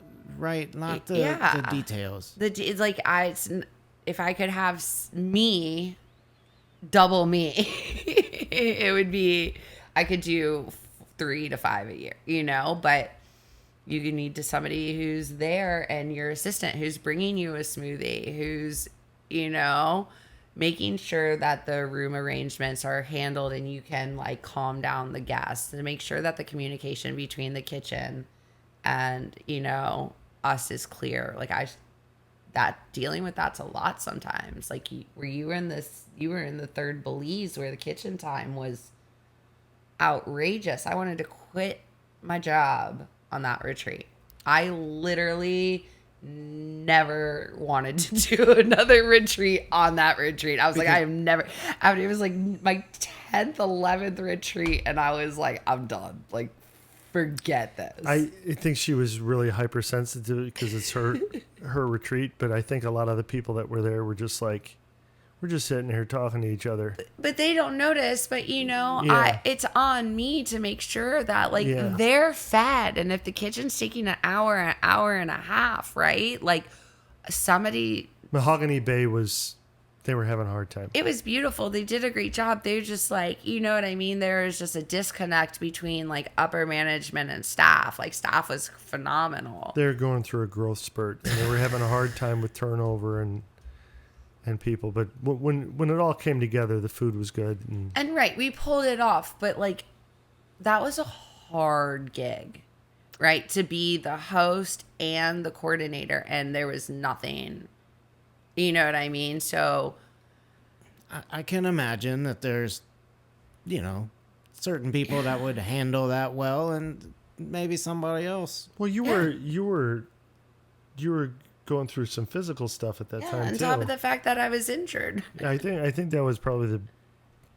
details. It's like if I could have me, double me, it would be, I could do 3 to 5 a year, but you need somebody who's there and your assistant who's bringing you a smoothie, who's, making sure that the room arrangements are handled and you can like calm down the guests, and make sure that the communication between the kitchen and, us is clear. Like dealing with that's a lot sometimes. Like you were in the third Belize where the kitchen time was outrageous. I wanted to quit my job on that retreat. I literally never wanted to do another retreat on that retreat. I was like, it was like my 10th, 11th retreat, and I was like, I'm done. Like, forget this. I think she was really hypersensitive because it's her retreat, but I think a lot of the people that were there were just like, we're just sitting here talking to each other. But they don't notice. But, it's on me to make sure that, they're fed. And if the kitchen's taking an hour and a half, right? Like, somebody... Mahogany Bay they were having a hard time. It was beautiful. They did a great job. They were just like, you know what I mean? There was just a disconnect between, upper management and staff. Like, staff was phenomenal. They're going through a growth spurt, and they were having a hard time with turnover and people, but when it all came together, the food was good, and we pulled it off. But that was a hard gig, right? To be the host and the coordinator, and there was nothing. You know what I mean? So I can imagine that there's, certain people that would handle that well, and maybe somebody else. Well, you were going through some physical stuff at that time, on too. top of the fact that I was injured. I think that was probably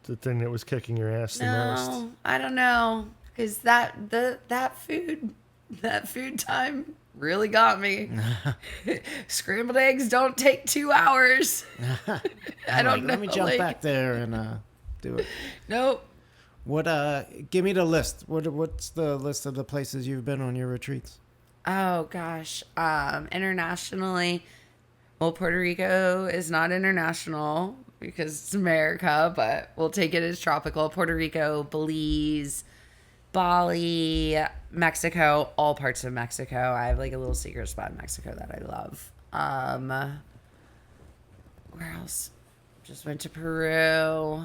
the thing that was kicking your ass the most. No, I don't know, because that food time really got me. Scrambled eggs don't take 2 hours. I don't know. Let me jump back there and do it. Nope. What? Give me the list. What's the list of the places you've been on your retreats? Oh gosh. Internationally, well, Puerto Rico is not international because it's America, but we'll take it as tropical. Puerto Rico, Belize, Bali, Mexico, all parts of Mexico. I have like a little secret spot in Mexico that I love. Where else? Just went to Peru.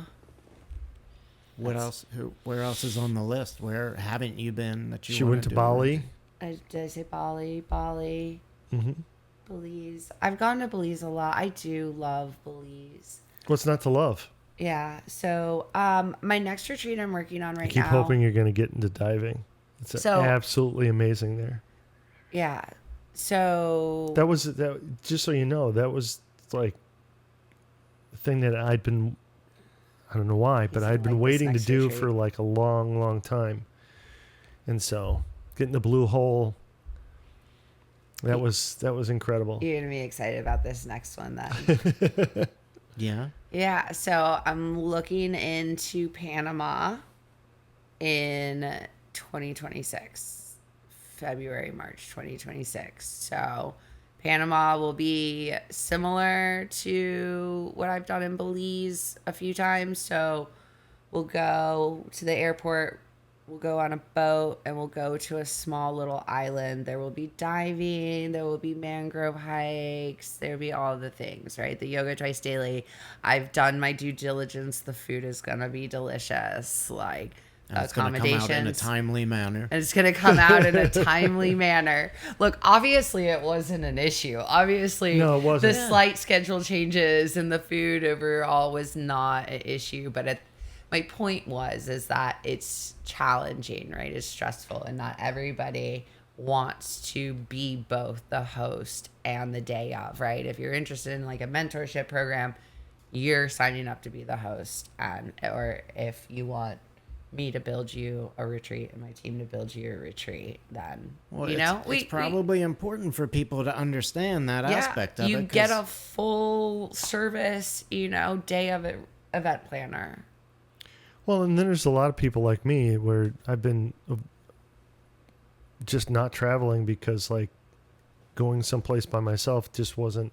What else? Where else is on the list? Where haven't you been that you? She wanna went to do? Bali. Did I say Bali? Bali. Mm-hmm. Belize. I've gone to Belize a lot. I do love Belize. What's not to love? Yeah. So, my next retreat I'm working on right I keep now. hoping you're going to get into diving. It's absolutely amazing there. Yeah. So That. Just so you know, that was like the thing that I'd been. I don't know why, but I'd been waiting to do for like a long, long time. And so, getting the blue hole. That was incredible. You're gonna be excited about this next one then. Yeah. Yeah, so I'm looking into Panama in 2026, February, March 2026. So Panama will be similar to what I've done in Belize a few times. So we'll go to the airport, we'll go on a boat, and we'll go to a small little island. There will be diving, there will be mangrove hikes, there will be all the things, right? The yoga twice daily. I've done my due diligence. The food is going to be delicious. Like, And it's going to come out in a timely manner. And it's going to come out in a timely manner. Look, obviously it wasn't an issue. Obviously, no, it wasn't. The slight schedule changes and the food overall was not an issue. But my point is that it's challenging, right? It's stressful, and not everybody wants to be both the host and the day of, right? If you're interested in like a mentorship program, you're signing up to be the host, or if you want me to build you a retreat and my team to build you a retreat, then it's probably important for people to understand that aspect of it. You get a full service, day of it, event planner. Well, and then there's a lot of people like me where I've been just not traveling because like going someplace by myself just wasn't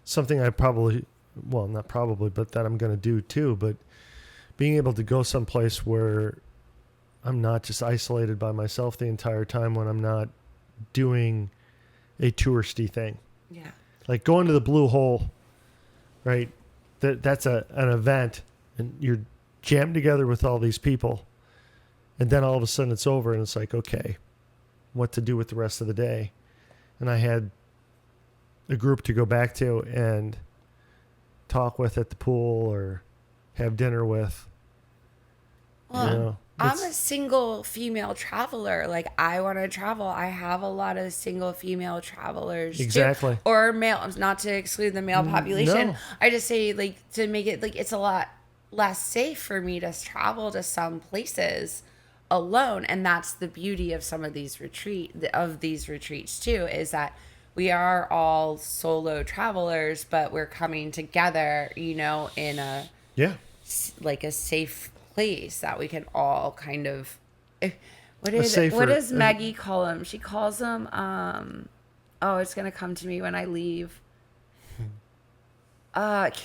something I not probably, but that I'm going to do too. But being able to go someplace where I'm not just isolated by myself the entire time when I'm not doing a touristy thing. Yeah. Like going to the Blue Hole, right? That's an event, and you're jammed together with all these people. And then all of a sudden it's over, and it's like, okay, what to do with the rest of the day? And I had a group to go back to and talk with at the pool or have dinner with. Well, I'm a single female traveler. Like, I want to travel. I have a lot of single female travelers. Exactly. Too. Or male, not to exclude the male population. No. I just say, like, to make it, like, it's a lot less safe for me to travel to some places alone. And that's the beauty of some of these retreats too, is that we are all solo travelers, but we're coming together, in a safe place that we can all kind of. What does Maggie call them? She calls them. It's gonna come to me when I leave.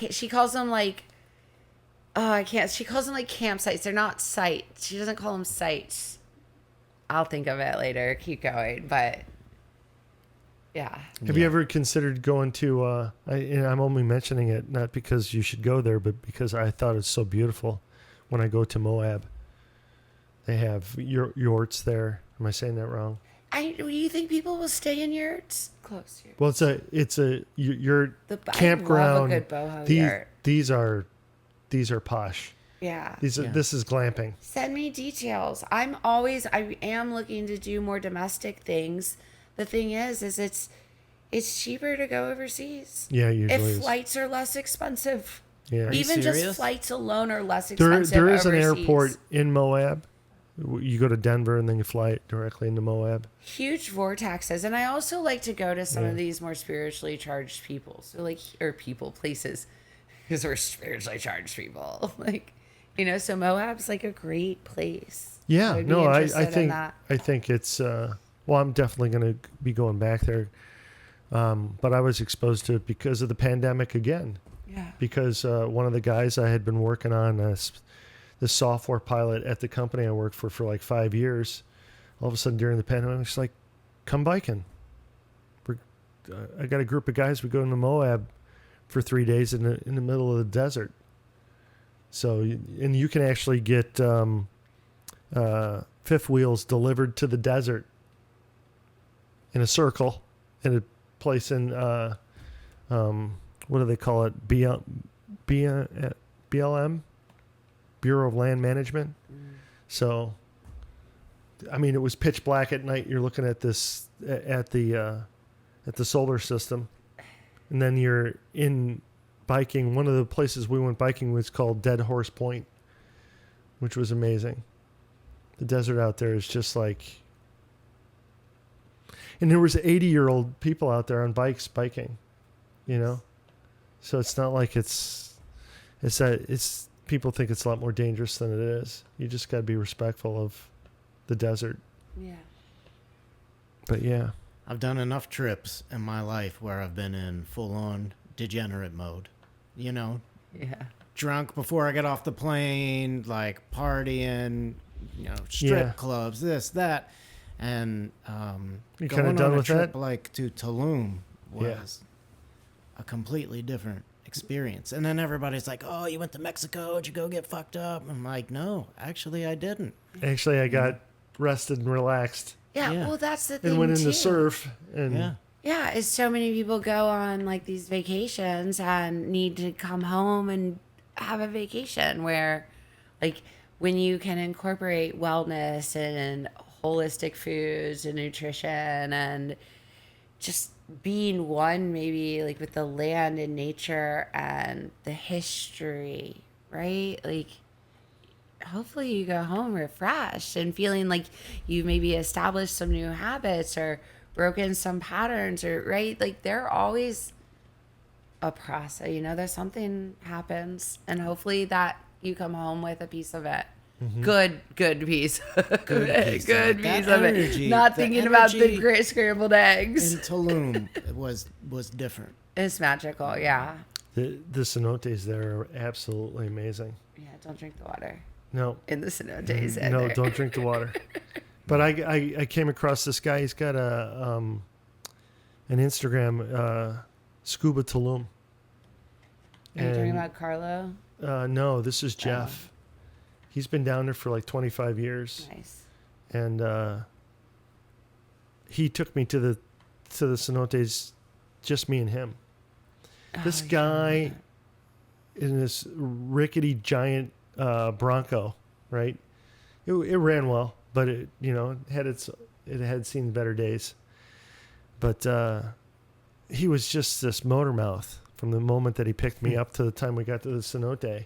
She calls them like. I can't. She calls them like campsites. They're not sites. She doesn't call them sites. I'll think of it later. Keep going, but. Yeah. Have you ever considered going to, I'm only mentioning it not because you should go there, but because I thought it's so beautiful when I go to Moab. They have yurts there. Am I saying that wrong? Do you think people will stay in yurts? Close here. Well, it's a yurt campground. I love a good boho yurt. These are posh. Yeah. This is glamping. Send me details. I am looking to do more domestic things. The thing is it's cheaper to go overseas. Yeah, usually if flights are less expensive. Yeah. Even just flights alone are less expensive. There is overseas. an airport in Moab. You go to Denver and then you fly directly into Moab. Huge vortexes. And I also like to go to some of these more spiritually charged people. So places. Because we're spiritually charged people. So Moab's like a great place. Yeah, would be no, I interested in think that. it's well, I'm definitely going to be going back there. But I was exposed to it because of the pandemic again. Yeah. Because one of the guys I had been working on the software pilot at the company I worked for like 5 years, all of a sudden during the pandemic, it's like, come biking. I got a group of guys. We go into Moab for 3 days in the middle of the desert. So, and you can actually get fifth wheels delivered to the desert in a circle in a place in what do they call it? BLM, Bureau of Land Management. So, I mean, it was pitch black at night. You're looking at this at the solar system, and then you're in biking. One of the places we went biking was called Dead Horse Point, which was amazing. The desert out there is just like, and there was 80-year-old people out there on bikes biking, So it's not like it's people think it's a lot more dangerous than it is. You just got to be respectful of the desert. Yeah. But yeah. I've done enough trips in my life where I've been in full-on degenerate mode. Yeah. Drunk before I get off the plane, like partying, strip clubs, this, that. And You going kinda on done a with trip that? like to Tulum was a completely different experience. And then everybody's like, oh, you went to Mexico? Did you go get fucked up? I'm like, no, actually I didn't. Actually, I got rested and relaxed Yeah. Yeah. Well, that's the thing and went in too. to surf. And Yeah. Yeah, is so many people go on like these vacations and need to come home and have a vacation where, like, when you can incorporate wellness and holistic foods and nutrition and just being one, maybe like with the land and nature and the history, right? Like, hopefully you go home refreshed and feeling like you maybe established some new habits or broken some patterns, or right, like they're always a process, there's something happens, and hopefully that you come home with a piece of it. Good piece. Good piece Good of it. That piece of it. energy- Not the thinking about the energy great scrambled eggs. In Tulum, it was different. It's magical. Yeah. the cenotes there are absolutely amazing. Yeah. Don't drink the water No, in the cenotes. no, don't drink the water. But I came across this guy. He's got an Instagram, Scuba Tulum. Are you talking about Carlo? No, this is Jeff. He's been down there for like 25 years. Nice. And he took me to the cenotes, just me and him. This guy in this rickety giant Bronco, right? It ran well, but it had seen better days. But he was just this motor mouth from the moment that he picked me up to the time we got to the cenote.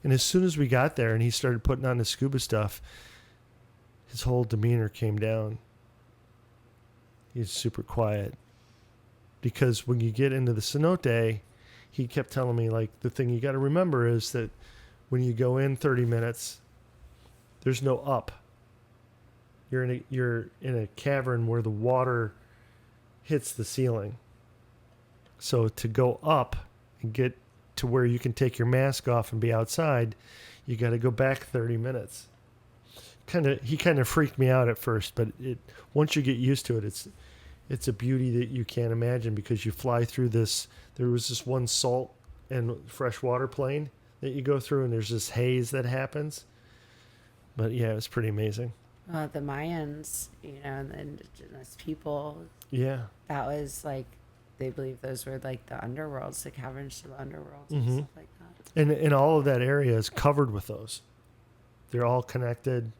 And as soon as we got there and he started putting on the scuba stuff, his whole demeanor came down. He's super quiet. Because when you get into the cenote, he kept telling me, like, the thing you got to remember is that when you go in 30 minutes, there's no up. You're in a cavern where the water hits the ceiling. So to go up and get to where you can take your mask off and be outside, you got to go back 30 minutes. He kind of freaked me out at first, but once you get used to it, it's a beauty that you can't imagine, because you fly through this. There was this one salt and freshwater plain that you go through, and there's this haze that happens. But yeah, it was pretty amazing. The Mayans, and the indigenous people. Yeah. That was like, they believe those were like the underworlds, the caverns to the underworlds and stuff like that. And all of that area is covered with those. They're all connected.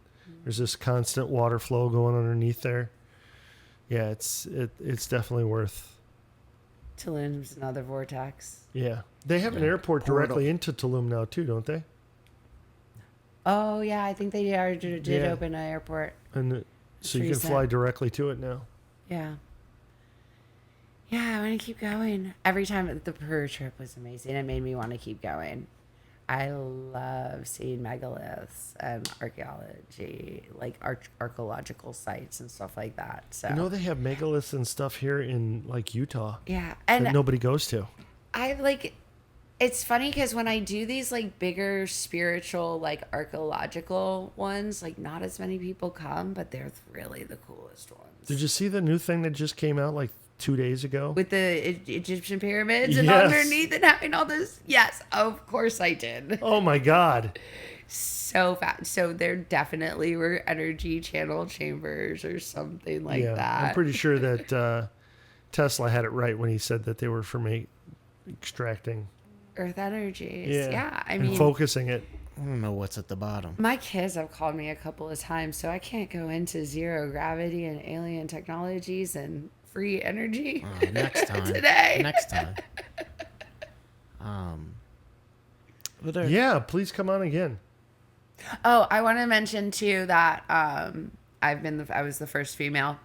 There's this constant water flow going underneath there. Yeah, it's definitely worth. Tulum's another vortex. Yeah, they have an airport directly into Tulum now too, don't they? Oh yeah, I think they did open an airport. And so you can recent. fly directly to it now. Yeah. Yeah, I want to keep going. Every time the Peru trip was amazing. It made me want to keep going. I love seeing megaliths and archaeology, like archaeological sites and stuff like that. So You know they have megaliths and stuff here in like Utah yeah, that and nobody goes to. I like. It's funny because when I do these like bigger spiritual, like archaeological ones, like not as many people come, but they're really the coolest ones. Did you see the new thing that just came out like 2 days ago? With the Egyptian pyramids and Yes. underneath and having all this? Yes, of course I did. Oh my God. So fast. So there definitely were energy channel chambers or something like that. I'm pretty sure that Tesla had it right when he said that they were from extracting. Earth energies. Yeah. I and mean, focusing it. I don't know what's at the bottom. my kids have called me a couple of times, so I can't go into zero gravity and alien technologies and free energy Next time. today. Next time. But there- Yeah, please come on again. Oh, I want to mention too that I was the first female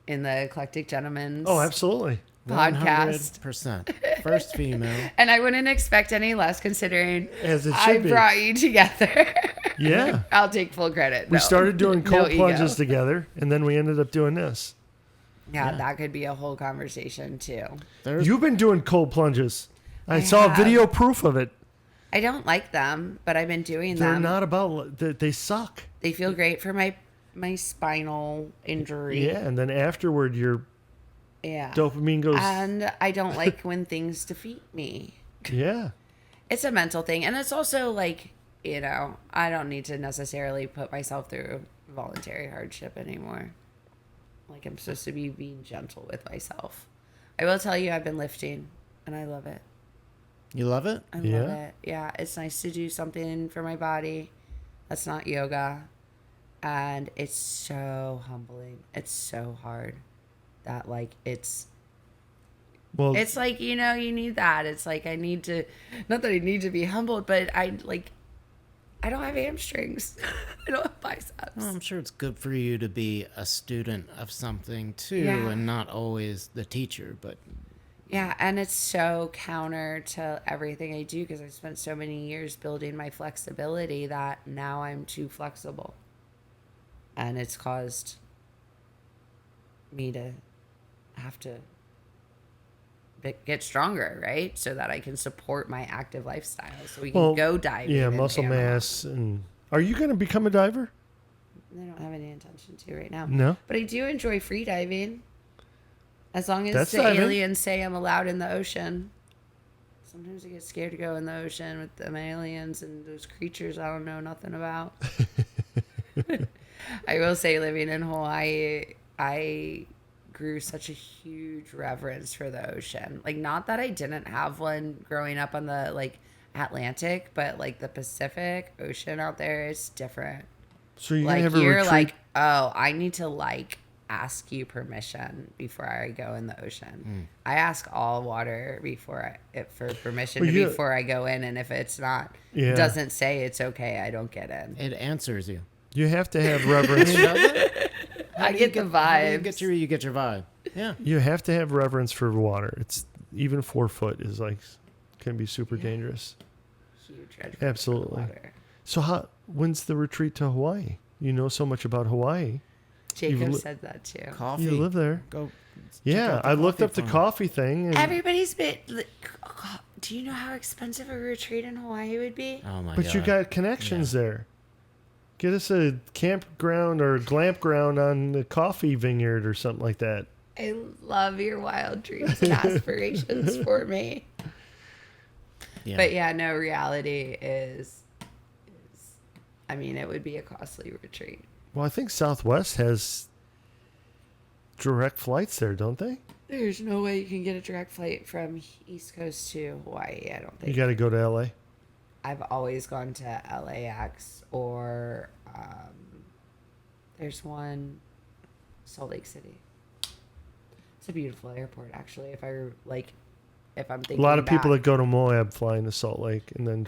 in the Eclectic Gentlemen Oh, absolutely. podcast. 100%. First female. And I wouldn't expect any less considering As it I should be. brought you together. Yeah. I'll take full credit. We No. started doing No cold ego. plunges together, and then we ended up doing this. Yeah, that could be a whole conversation too. There's You've been doing cold plunges. I I saw have. video proof of it. I don't like them, but I've been doing They're them. not about. They suck. They feel great for my spinal injury. Yeah, and then afterward, your Yeah. dopamine goes. And I don't like when things defeat me. Yeah. It's a mental thing. And it's also like, I don't need to necessarily put myself through voluntary hardship anymore. Like, I'm supposed to be being gentle with myself. I will tell you, I've been lifting, and I love it. You love it? I Yeah? love it. Yeah, it's nice to do something for my body that's not yoga. And it's so humbling. It's so hard that, like, it's Well, like, you need that. It's like, I need to, not that I need to be humbled, but I don't have hamstrings. I don't have biceps. Well, I'm sure it's good for you to be a student of something too, Yeah. and not always the teacher. But Yeah, and it's so counter to everything I do because I spent so many years building my flexibility that now I'm too flexible. And it's caused me to have to get stronger, right? So that I can support my active lifestyle. So we can go diving. yeah, and muscle animal. mass. And are you going to become a diver? I don't have any intention to right now. No. But I do enjoy free diving. As long as That's the diving. aliens say I'm allowed in the ocean. Sometimes I get scared to go in the ocean with them aliens and those creatures I don't know nothing about. I will say, living in Hawaii, I grew such a huge reverence for the ocean. Like, not that I didn't have one growing up on the, like, Atlantic, but, like, the Pacific Ocean out there is different. So you're going Like, to have a you're retreat? like, oh, I need to, like, ask you permission before I go in the ocean. I ask all water for permission Well, before I go in, and if it's not, Yeah. doesn't say it's okay, I don't get in. it answers you. You have to have reverence. I get the vibes. You get your vibe. Yeah. You have to have reverence for water. It's even 4 foot is like can be super dangerous. Huge red flag Absolutely. for water. So when's the retreat to Hawaii? You know so much about Hawaii. Jacob li- said that too. Coffee. You live there. Go. Yeah, out the I looked coffee up the farm. coffee thing. And, Everybody's been. Do you know how expensive a retreat in Hawaii would be? Oh my god. but you got connections there. Get us a campground or glamp ground on the coffee vineyard or something like that. I love your wild dreams and aspirations for me. Yeah. But yeah, no, reality is, I mean, it would be a costly retreat. Well, I think Southwest has direct flights there, don't they? There's no way you can get a direct flight from East Coast to Hawaii, I don't You think. got to go to LA. I've always gone to LAX or there's one, Salt Lake City. It's a beautiful airport, actually. If I'm thinking A lot of people back. that go to Moab fly into Salt Lake and then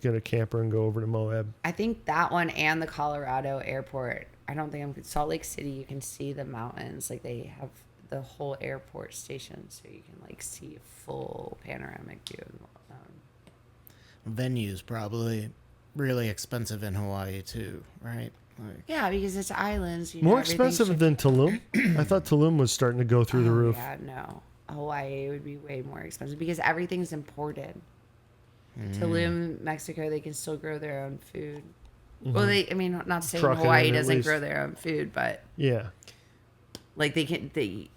get a camper and go over to Moab. I think that one and the Colorado airport. I don't think Salt Lake City. You can see the mountains. Like, they have the whole airport station, so you can like see a full panoramic view. venues probably really expensive in Hawaii too, right? Like, Yeah, because it's islands. More everything expensive should- than Tulum. I thought Tulum was starting to go through the roof. Yeah, no. Hawaii would be way more expensive because everything's imported. Tulum, Mexico, they can still grow their own food. Well, not saying Truck it Hawaii in at doesn't least. grow their own food, but Yeah. like you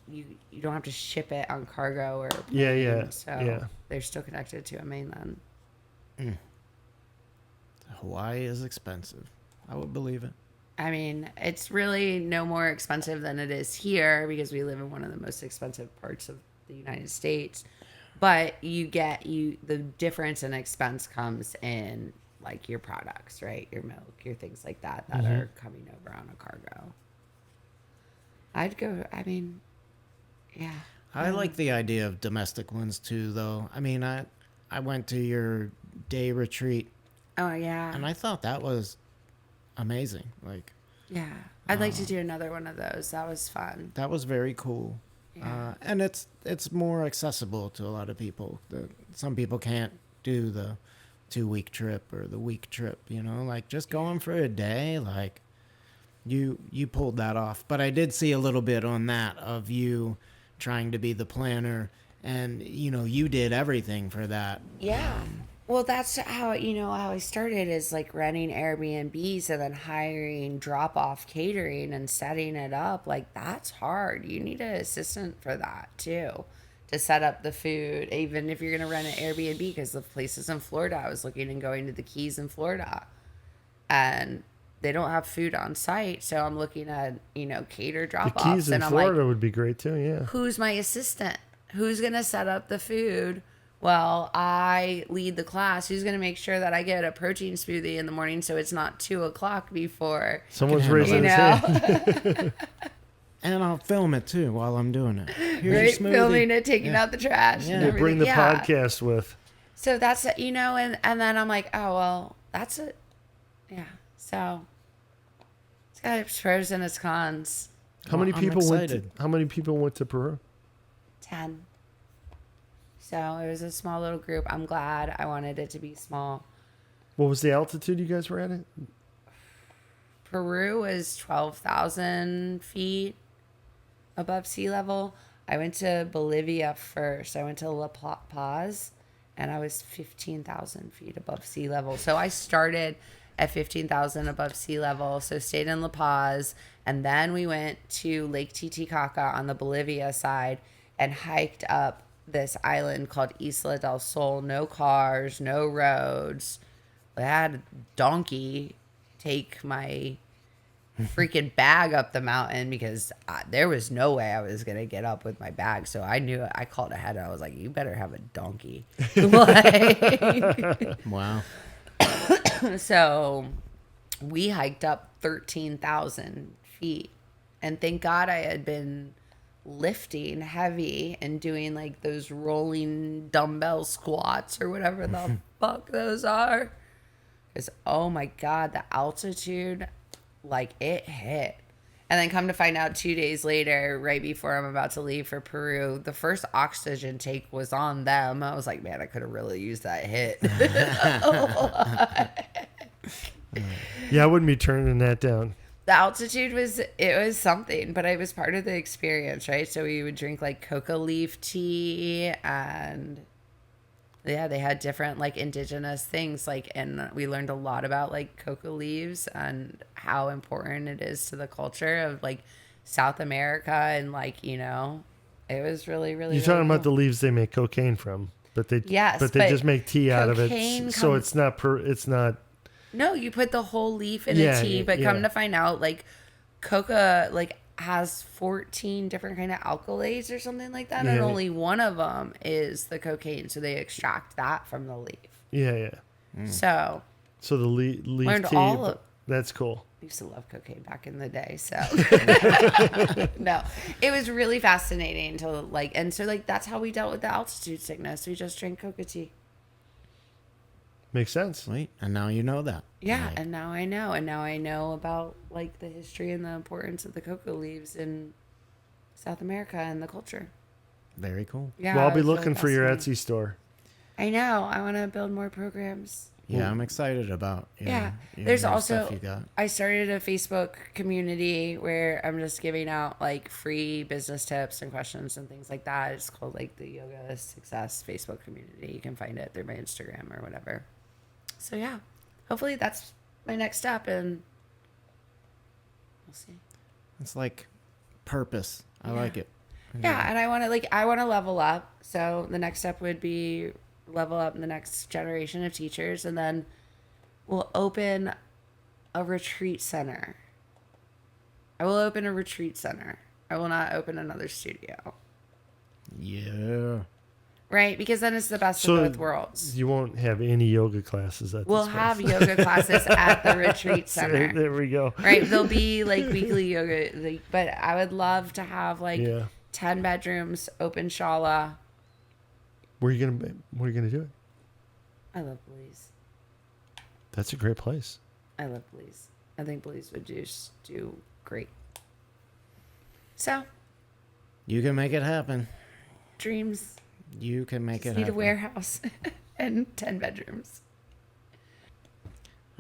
don't have to ship it on cargo or Yeah, plane, yeah, so yeah. they're still connected to a mainland. Hawaii is expensive. I would believe it. I mean, it's really no more expensive than it is here because we live in one of the most expensive parts of the United States. But the difference in expense comes in like your products, right? Your milk, your things like that are coming over on a cargo. Yeah. I like the idea of domestic ones too, though. I mean, I went to your day retreat Oh yeah. and I thought that was amazing. Like, Yeah. I'd like to do another one of those. That was fun. that was very cool. Yeah. And it's more accessible to a lot of people. Some people can't do the 2-week trip or the week trip, like just going for a day, like you pulled that off. But I did see a little bit on that of you trying to be the planner, and you did everything for that. Yeah. Well, that's how I started is like renting Airbnbs and then hiring drop-off catering and setting it up. Like that's hard. You need an assistant for that too, to set up the food. Even if you're gonna rent an Airbnb, because the places in Florida, I was looking and going to the Keys in Florida, and they don't have food on site. So I'm looking at cater The drop-offs, Keys in and I'm Florida like, would be great too, yeah. who's my assistant? Who's going to set up the food? Well, I lead the class. Who's going to make sure that I get a protein smoothie in the morning so it's not 2:00 before? Someone's handle raising his hand. And I'll film it too while I'm doing it. Here's your Right? smoothie. Filming it, taking out the trash. Yeah. And We'll everything. bring the Yeah. podcast with. So that's, and then I'm like, oh, well, that's it. Yeah. So it's got its pros and its cons. How many I'm people excited. How many people went to Peru? 10. So it was a small little group. I'm glad. I wanted it to be small. What was the altitude you guys were at? It? Peru is 12,000 feet above sea level. I went to Bolivia first. I went to La Paz, and I was 15,000 feet above sea level. So I started at 15,000 above sea level. So stayed in La Paz, and then we went to Lake Titicaca on the Bolivia side and hiked up this island called Isla del Sol. No cars, no roads. I had a donkey take my freaking bag up the mountain because there was no way I was gonna get up with my bag. So I knew I called ahead. I was like, "You better have a donkey." Like, Wow. so we hiked up 13,000 feet, and thank God I had been lifting heavy and doing like those rolling dumbbell squats or whatever the fuck those are. Because oh my God, the altitude, like it hit. And then come to find out 2 days later, right before I'm about to leave for Peru, the first oxygen take was on them. I was like, man, I could have really used that hit. Yeah, I wouldn't be turning that down. The altitude was something, but it was part of the experience, right? So we would drink like coca leaf tea, and yeah, they had different like indigenous things, like, and we learned a lot about like coca leaves and how important it is to the culture of like South America, and like, it was really, really. You're really talking about the cool. leaves they make cocaine from, but they Yes, but they but just make tea out of it, cocaine so comes- it's not. No, you put the whole leaf in Yeah, a tea, but yeah. come to find out, like, coca, like, has 14 different kind of alkaloids or something like that, and Yeah. only one of them is the cocaine, so they extract that from the leaf. Yeah. So, So the leaf Learned tea. all of- That's cool. I used to love cocaine back in the day, so. No, it was really fascinating to, like, and so, like, that's how we dealt with the altitude sickness. We just drank coca tea. Makes sense. Sweet. And now you know that. Yeah, Like, and now I know. And now I know about, like, the history and the importance of the cocoa leaves in South America and the culture. very cool. Yeah. Well, I'll it be was really looking for your fascinating. Etsy store. I know. I want to build more programs. Yeah, I'm excited about. Yeah. your There's new also, stuff you got. I started a Facebook community where I'm just giving out like free business tips and questions and things like that. It's called like the Yoga Success Facebook community. You can find it through my Instagram or whatever. So yeah, hopefully that's my next step, and we'll see. It's like purpose. I like it. Yeah, and I want to level up. So the next step would be level up in the next generation of teachers, and then we'll open a retreat center. I will open a retreat center. I will not open another studio. Yeah. Right? Because then it's the best So of both worlds. you won't have any yoga classes at We'll this have place. yoga classes at the retreat center. There we go. Right? There'll be like weekly yoga, but I would love to have like Yeah. 10 bedrooms, open shala. Where are you gonna do it? I love Belize. That's a great place. I love Belize. I think Belize would do great. So, You can make it happen. dreams. You can make it Need happen. a warehouse and 10 bedrooms.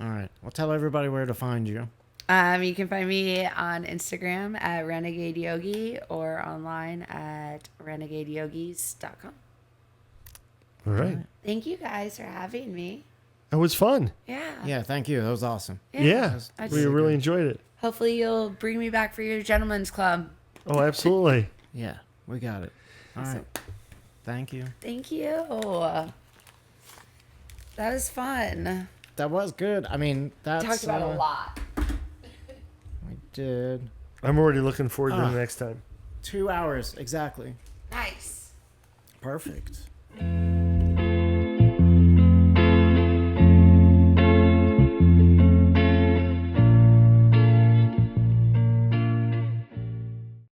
All right. Well, tell everybody where to find you. You can find me on Instagram at renegadeyogi or online at renegadeyogis.com. All right. Thank you guys for having me. It was fun. Yeah. Yeah, thank you. That was awesome. Yeah. I We just- really enjoyed it. Hopefully you'll bring me back for your gentleman's club. Oh, absolutely. Yeah, we got it. All right. Thank you. Thank you. That was fun. That was good. I mean, that's Talked about a lot. We did I'm already looking forward to Ah. the next time. 2 hours exactly. Nice. Perfect.